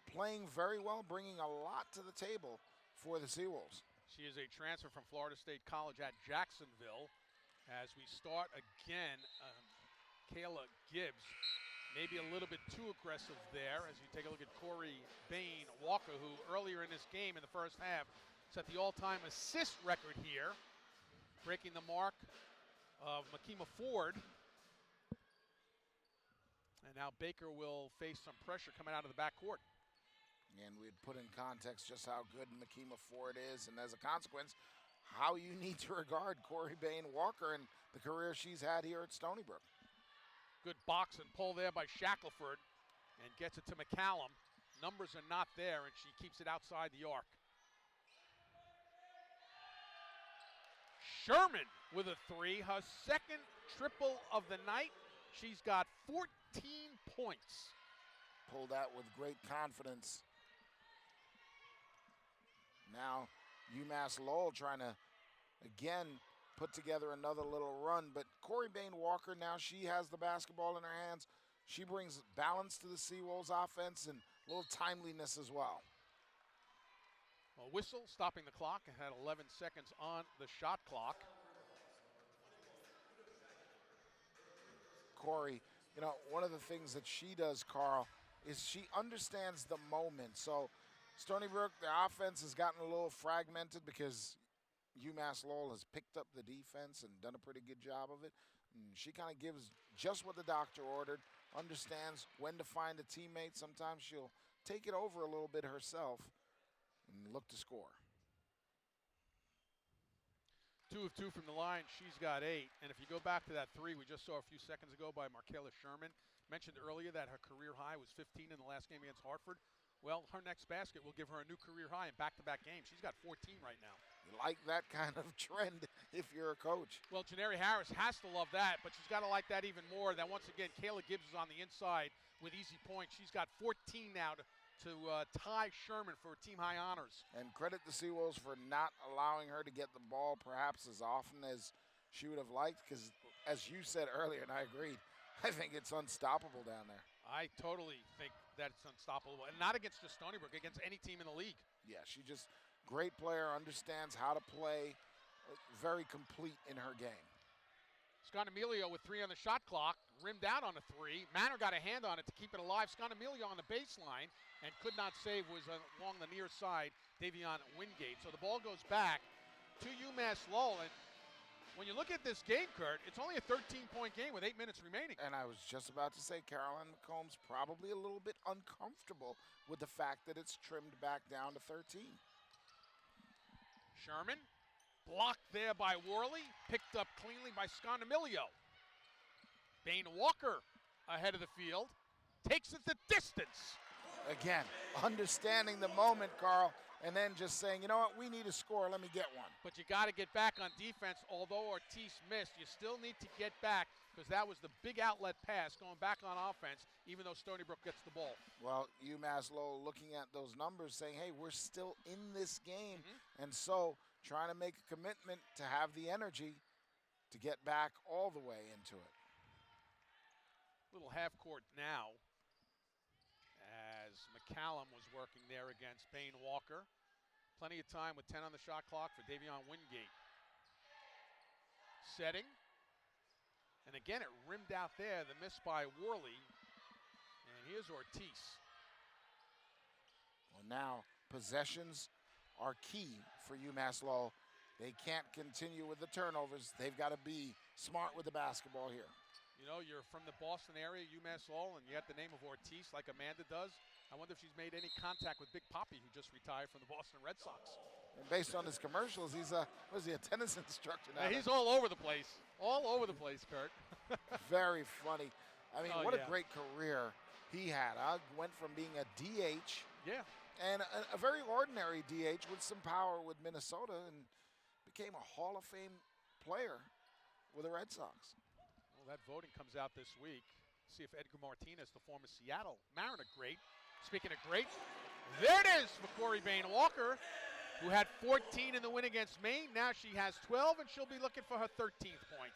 playing very well, bringing a lot to the table for the Seawolves. She is a transfer from Florida State College at Jacksonville. As we start again, Kayla Gibbs, maybe a little bit too aggressive there as you take a look at Corey Bain Walker, who earlier in this game in the first half set the all-time assist record here, breaking the mark of Makima Ford. And now Baker will face some pressure coming out of the backcourt. And we had put in context just how good Makima Ford is, and as a consequence, how you need to regard Corey Bain Walker and the career she's had here at Stony Brook. Good box and pull there by Shackelford, and gets it to McCallum. Numbers are not there, and she keeps it outside the arc. Sherman with a 3, her second triple of the night. She's got 14 points. Pulled out with great confidence. Now UMass Lowell trying to, again, put together another little run. But Corey Bain Walker, now she has the basketball in her hands. She brings balance to the Seawolves offense and a little timeliness as well. A whistle stopping the clock. It had 11 seconds on the shot clock. Corey, one of the things that she does, Carl, is she understands the moment. So Stony Brook, the offense has gotten a little fragmented because UMass Lowell has picked up the defense and done a pretty good job of it. And she kind of gives just what the doctor ordered, understands when to find a teammate. Sometimes she'll take it over a little bit herself and look to score. 2 of 2 from the line. She's got 8. And if you go back to that 3 we just saw a few seconds ago by Markella Sherman, mentioned earlier that her career high was 15 in the last game against Hartford. Well, her next basket will give her a new career high in back-to-back games. She's got 14 right now. You like that kind of trend if you're a coach. Well, Janeri Harris has to love that, but she's got to like that even more. That once again, Kayla Gibbs is on the inside with easy points. She's got 14 now to tie Sherman for team high honors. And credit the Seawolves for not allowing her to get the ball perhaps as often as she would have liked, because as you said earlier, and I agreed, I think it's unstoppable down there. I totally think that it's unstoppable, and not against just Stony Brook, against any team in the league. Yeah, she just, great player, understands how to play, very complete in her game. Scanamilio with 3 on the shot clock, rimmed out on a 3. Manor got a hand on it to keep it alive. Scanamilio on the baseline and could not save, was along the near side, Davion Wingate. So the ball goes back to UMass Lowell. And when you look at this game, Kurt, it's only a 13-point game with 8 minutes remaining. And I was just about to say, Caroline McCombs probably a little bit uncomfortable with the fact that it's trimmed back down to 13. Sherman, blocked there by Worley, picked up cleanly by Scanamilio. Bain Walker ahead of the field, takes it the distance. Again, understanding the moment, Carl, and then just saying, you know what, we need a score, let me get one. But you got to get back on defense. Although Ortiz missed, you still need to get back, because that was the big outlet pass going back on offense, even though Stony Brook gets the ball. Well, UMass Lowell looking at those numbers saying, hey, we're still in this game, and so trying to make a commitment to have the energy to get back all the way into it. Little half court now as as McCallum was working there against Bain Walker. Plenty of time with 10 on the shot clock for Davion Wingate. Setting. And again, it rimmed out there, the miss by Worley. And here's Ortiz. Well, now possessions are key for UMass Lowell. They can't continue with the turnovers. They've got to be smart with the basketball here. You know, you're from the Boston area, UMass Lowell, and you got the name of Ortiz like Amanda does. I wonder if she's made any contact with Big Poppy, who just retired from the Boston Red Sox. And based on his commercials, he's a tennis instructor now. Yeah, he's all over the place. All over the place, Kurt. Very funny. I mean, Oh, what yeah. a great career he had. Went from being a DH Yeah. and a very ordinary DH with some power with Minnesota and became a Hall of Fame player with the Red Sox. Well, that voting comes out this week. See if Edgar Martinez, the former Seattle Mariner great. Speaking of great, there it is for Corey Bain Walker, who had 14 in the win against Maine. Now she has 12, and she'll be looking for her 13th point.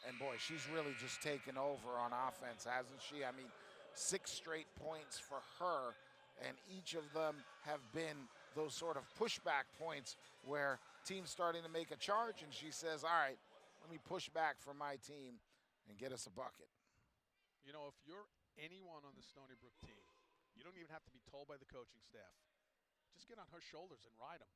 And boy, she's really just taken over on offense, hasn't she? I mean, 6 straight points for her, and each of them have been those sort of pushback points where team's starting to make a charge, and she says, all right, let me push back for my team and get us a bucket. You know, if you're anyone on the Stony Brook team, you don't even have to be told by the coaching staff. Just get on her shoulders and ride them.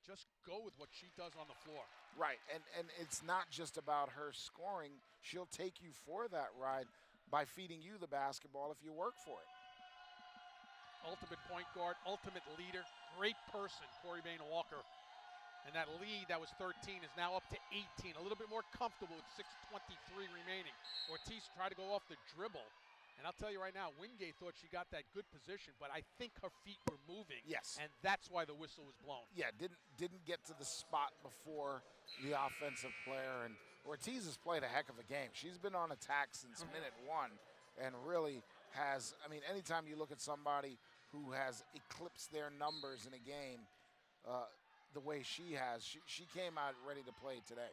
Just go with what she does on the floor. Right, and it's not just about her scoring. She'll take you for that ride by feeding you the basketball if you work for it. Ultimate point guard, ultimate leader, great person, Corey Bain Walker. And that lead that was 13 is now up to 18, a little bit more comfortable with 6:23 remaining. Ortiz tried to go off the dribble. And I'll tell you right now, Wingate thought she got that good position, but I think her feet were moving. Yes. And that's why the whistle was blown. Yeah, didn't get to the spot before the offensive player. And Ortiz has played a heck of a game. She's been on attack since minute 1 and really has, I mean, anytime you look at somebody who has eclipsed their numbers in a game the way she has, she came out ready to play today.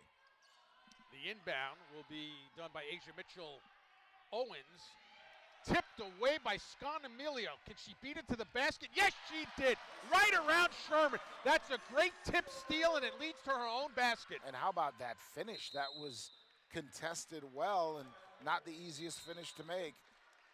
The inbound will be done by Asia Mitchell Owens. Tipped away by Sconamilio. Can she beat it to the basket? Yes, she did. Right around Sherman. That's a great tip steal, and it leads to her own basket. And how about that finish? That was contested well and not the easiest finish to make.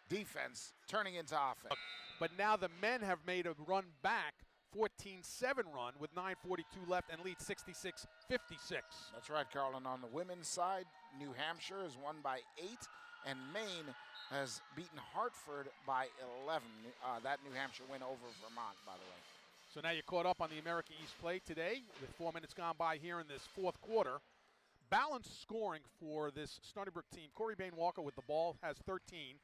Defense turning into offense. But now the men have made a run back, 14-7 run with 9:42 left and lead 66-56. That's right, Carl. And on the women's side, New Hampshire has won by 8, and Maine has beaten Hartford by 11. That New Hampshire win over Vermont, by the way. So now you're caught up on the America East play today with 4 minutes gone by here in this fourth quarter. Balanced scoring for this Stony Brook team. Corey Bain Walker with the ball has 13.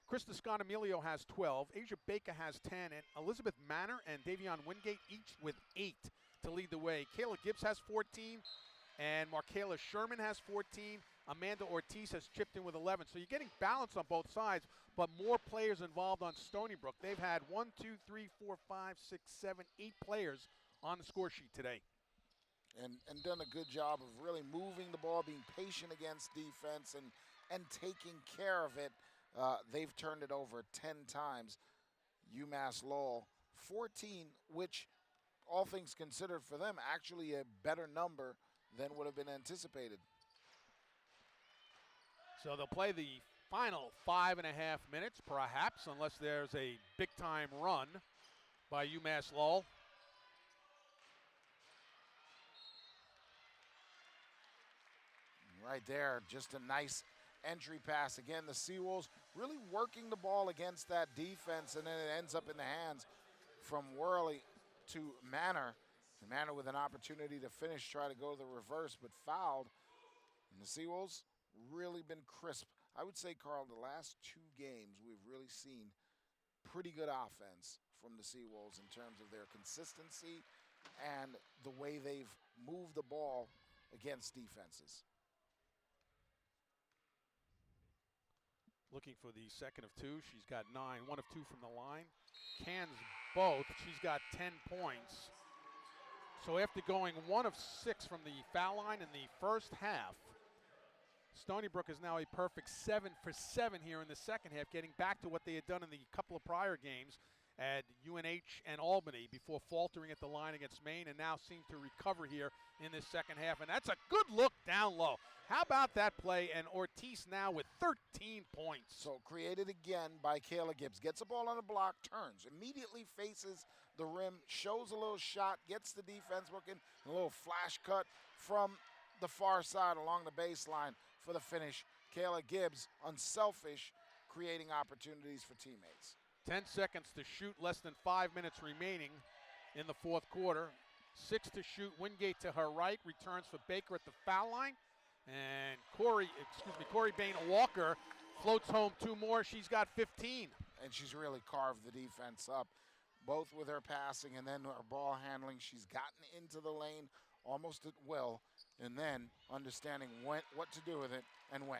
Krista Sconamilio has 12. Asia Baker has 10. And Elizabeth Manor and Davion Wingate each with 8 to lead the way. Kayla Gibbs has 14. And Markayla Sherman has 14. Amanda Ortiz has chipped in with 11. So you're getting balance on both sides, but more players involved on Stony Brook. They've had 1, 2, 3, 4, 5, 6, 7, 8 players on the score sheet today. And done a good job of really moving the ball, being patient against defense, and taking care of it. They've turned it over 10 times. UMass Lowell 14, which all things considered for them, actually a better number than would have been anticipated. So they'll play the final 5.5 minutes, perhaps, unless there's a big-time run by UMass Lowell. Right there, just a nice entry pass. Again, the Seawolves really working the ball against that defense, and then it ends up in the hands from Worley to Manor. And Manor with an opportunity to finish, try to go to the reverse, but fouled. And the Seawolves really been crisp. I would say, Carl, the last 2 games we've really seen pretty good offense from the Seawolves in terms of their consistency and the way they've moved the ball against defenses. Looking for the second of 2. She's got 9. 1 of 2 from the line. Cans both. She's got 10 points. So after going 1 of 6 from the foul line in the first half, Stony Brook is now a perfect 7 for 7 here in the second half, getting back to what they had done in the couple of prior games at UNH and Albany before faltering at the line against Maine, and now seem to recover here in this second half. And that's a good look down low. How about that play? And Ortiz now with 13 points. So created again by Kayla Gibbs. Gets the ball on the block, turns, immediately faces the rim, shows a little shot, gets the defense looking, a little flash cut from the far side along the baseline for the finish. Kayla Gibbs, unselfish, creating opportunities for teammates. 10 seconds to shoot, less than 5 minutes remaining in the fourth quarter. 6 to shoot. Wingate to her right, returns for Baker at the foul line. And Corey Bain Walker floats home 2 more. She's got 15. And she's really carved the defense up, both with her passing and then her ball handling. She's gotten into the lane almost at will, and then understanding what to do with it and when.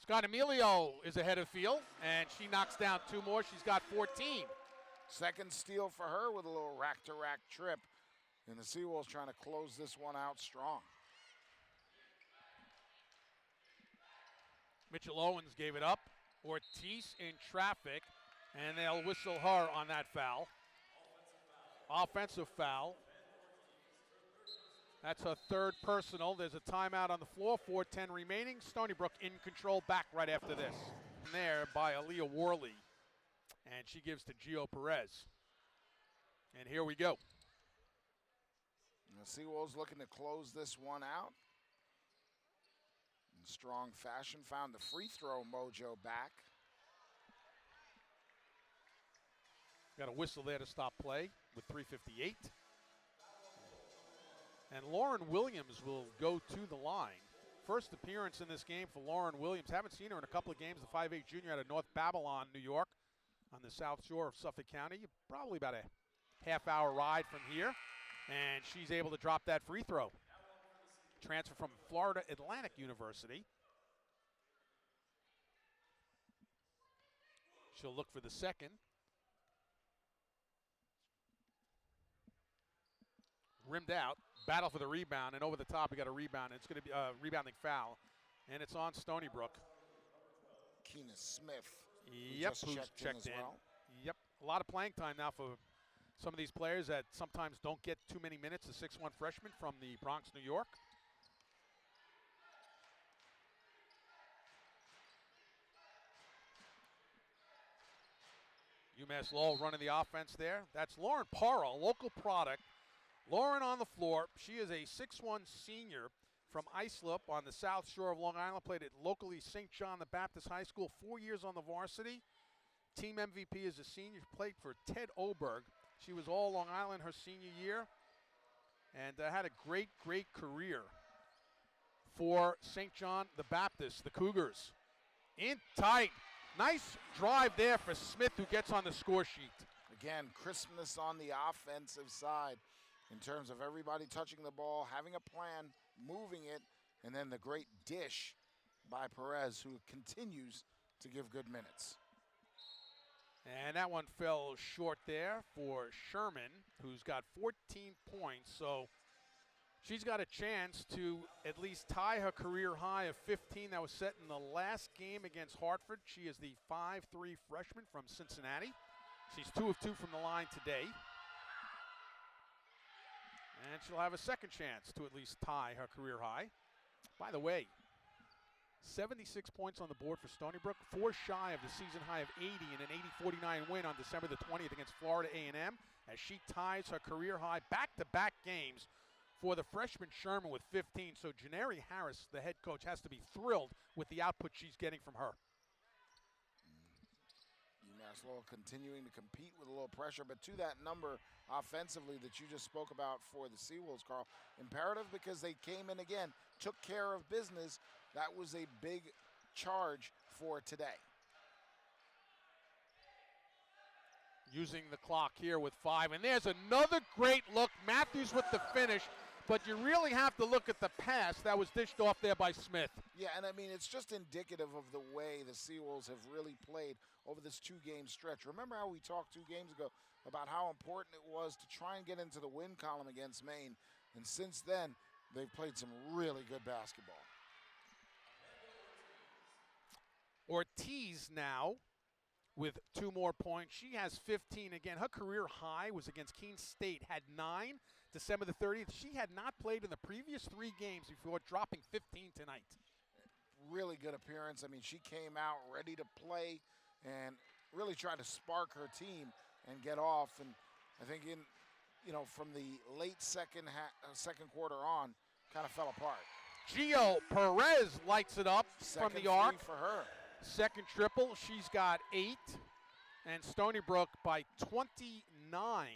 Scott Emilio is ahead of field, and she knocks down 2 more. She's got 14. Second steal for her with a little rack-to-rack trip. And the Seawolves trying to close this one out strong. Mitchell Owens gave it up. Ortiz in traffic, and they'll whistle her on that foul. Offensive foul. That's her 3rd personal. There's a timeout on the floor, 4:10 remaining. Stony Brook in control, back right after this. And there by Aaliyah Worley. And she gives to Gio Perez. And here we go. And the Seawolves looking to close this one out. In strong fashion, found the free throw mojo back. Got a whistle there to stop play with 3:58. And Lauren Williams will go to the line. First appearance in this game for Lauren Williams. Haven't seen her in a couple of games. The 5'8" junior out of North Babylon, New York, on the south shore of Suffolk County. Probably about a half-hour ride from here. And she's able to drop that free throw. Transfer from Florida Atlantic University. She'll look for the second. Rimmed out, battle for the rebound, and over the top we got a rebound. It's going to be a rebounding foul, and it's on Stony Brook. Keena Smith, Yep, who's checked in. Well. Yep, a lot of playing time now for some of these players that sometimes don't get too many minutes. A 6'1" freshman from the Bronx, New York. UMass Lowell running the offense there. That's Lauren Parra, a local product. Lauren on the floor. She is a 6'1" senior from Islip on the south shore of Long Island. Played at locally St. John the Baptist High School, 4 years on the varsity. Team MVP as a senior. Played for Ted Oberg. She was all Long Island her senior year. And had a great, great career for St. John the Baptist, the Cougars. In tight. Nice drive there for Smith, who gets on the score sheet. Again, crispness on the offensive side in terms of everybody touching the ball, having a plan, moving it, and then the great dish by Perez, who continues to give good minutes. And that one fell short there for Sherman, who's got 14 points. So she's got a chance to at least tie her career high of 15 that was set in the last game against Hartford. She is the 5'3" freshman from Cincinnati. She's 2 of 2 from the line today. And she'll have a second chance to at least tie her career high. By the way, 76 points on the board for Stony Brook, 4 shy of the season high of 80 in an 80-49 win on December the 20th against Florida A&M, as she ties her career high back-to-back games for the freshman Sherman with 15. So Janari Harris, the head coach, has to be thrilled with the output she's getting from her. UMass Lowell continuing to compete with a little pressure, but to that number offensively that you just spoke about for the Seawolves, Carl, imperative because they came in again, took care of business. That was a big charge for today. Using the clock here with 5, and there's another great look. Matthews with the finish, but you really have to look at the pass that was dished off there by Smith. Yeah, and I mean, it's just indicative of the way the Seawolves have really played over this 2-game stretch. Remember how we talked 2 games ago about how important it was to try and get into the win column against Maine, and since then, they've played some really good basketball. Ortiz now with 2 more points. She has 15 again. Her career high was against Keene State, had 9 December the 30th. She had not played in the previous 3 games before dropping 15 tonight. Really good appearance. I mean, she came out ready to play and really tried to spark her team and get off. And I think from the late second quarter on, kind of fell apart. Gio Perez lights it up Second from the arc. free for her. Second triple. She's got 8. And Stony Brook by 29.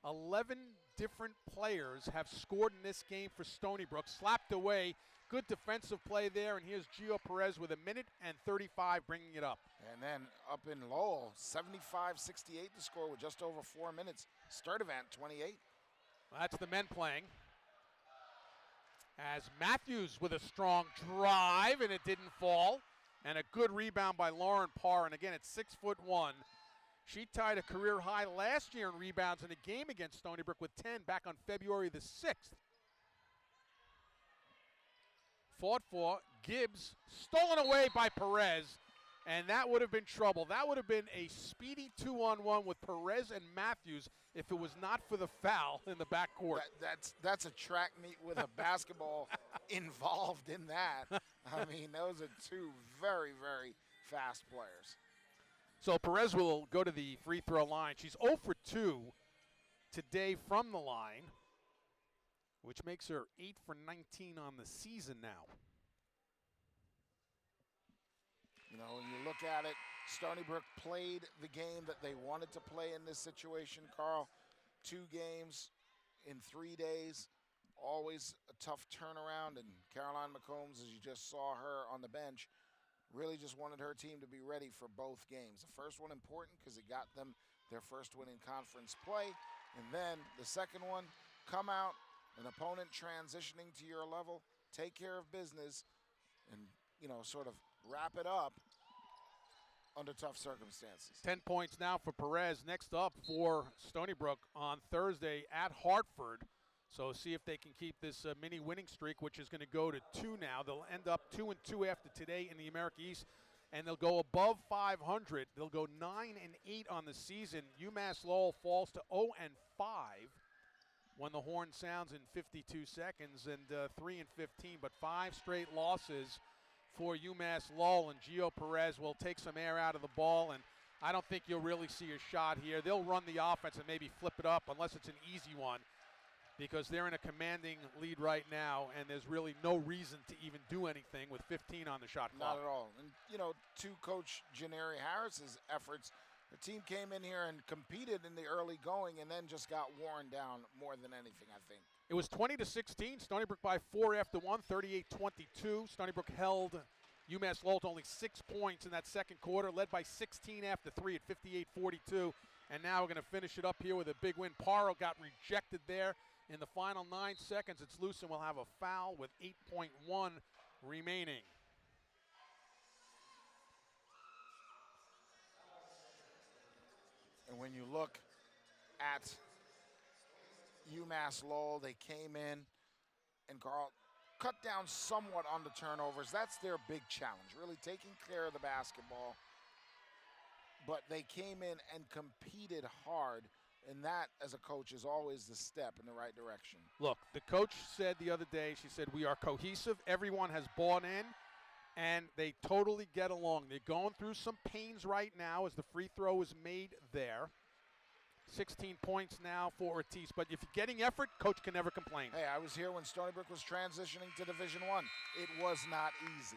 11 different players have scored in this game for Stony Brook. Slapped away. Good defensive play there. And here's Gio Perez with 1:35 bringing it up. And then up in Lowell, 75-68 to score with just over 4 minutes. Sturdivant, 28. Well, that's the men playing. As Matthews with a strong drive, and it didn't fall. And a good rebound by Lauren Parr. And again, it's 6'1". She tied a career high last year in rebounds in a game against Stony Brook with 10 back on February the 6th. Fought for. Gibbs stolen away by Perez. And that would have been trouble. That would have been a speedy 2-on-1 with Perez and Matthews if it was not for the foul in the backcourt. That's a track meet with a basketball involved in that. I mean, those are 2 very, very fast players. So Perez will go to the free throw line. She's 0 for 2 today from the line, which makes her 8 for 19 on the season now. You know, when you look at it, Stony Brook played the game that they wanted to play in this situation, Carl. 2 games in 3 days, always a tough turnaround. And Caroline McCombs, as you just saw her on the bench, really just wanted her team to be ready for both games. The first one important because it got them their first win in conference play. And then the second one, come out, an opponent transitioning to your level, take care of business, and, sort of wrap it up under tough circumstances. 10 points now for Perez. Next up for Stony Brook on Thursday at Hartford. So see if they can keep this mini winning streak, which is going to go to 2 now. They'll end up 2-2 after today in the America East, and they'll go above 500. They'll go 9-8 on the season. UMass Lowell falls to 0-5 when the horn sounds in 52 seconds, and 3-15, but 5 straight losses for UMass Lowell, and Gio Perez will take some air out of the ball, and I don't think you'll really see a shot here. They'll run the offense and maybe flip it up unless it's an easy one, because they're in a commanding lead right now, and there's really no reason to even do anything with 15 on the shot clock. Not at all. And, to Coach Janeri Harris's efforts, the team came in here and competed in the early going and then just got worn down more than anything, I think. It was 20-16. Stony Brook by 4 after 1, 38-22. Stony Brook held UMass Lowell to only 6 points in that second quarter, led by 16 after 3 at 58-42. And now we're going to finish it up here with a big win. Paro got rejected there in the final 9 seconds. It's loose, and we'll have a foul with 8.1 remaining. And when you look at UMass Lowell, they came in and Carl cut down somewhat on the turnovers. That's their big challenge, really taking care of the basketball. But they came in and competed hard, and that, as a coach, is always the step in the right direction. Look, the coach said the other day, she said, we are cohesive. Everyone has bought in, and they totally get along. They're going through some pains right now as the free throw is made there. 16 points now for Ortiz. But if you're getting effort, coach can never complain. Hey, I was here when Stony Brook was transitioning to Division I. It was not easy.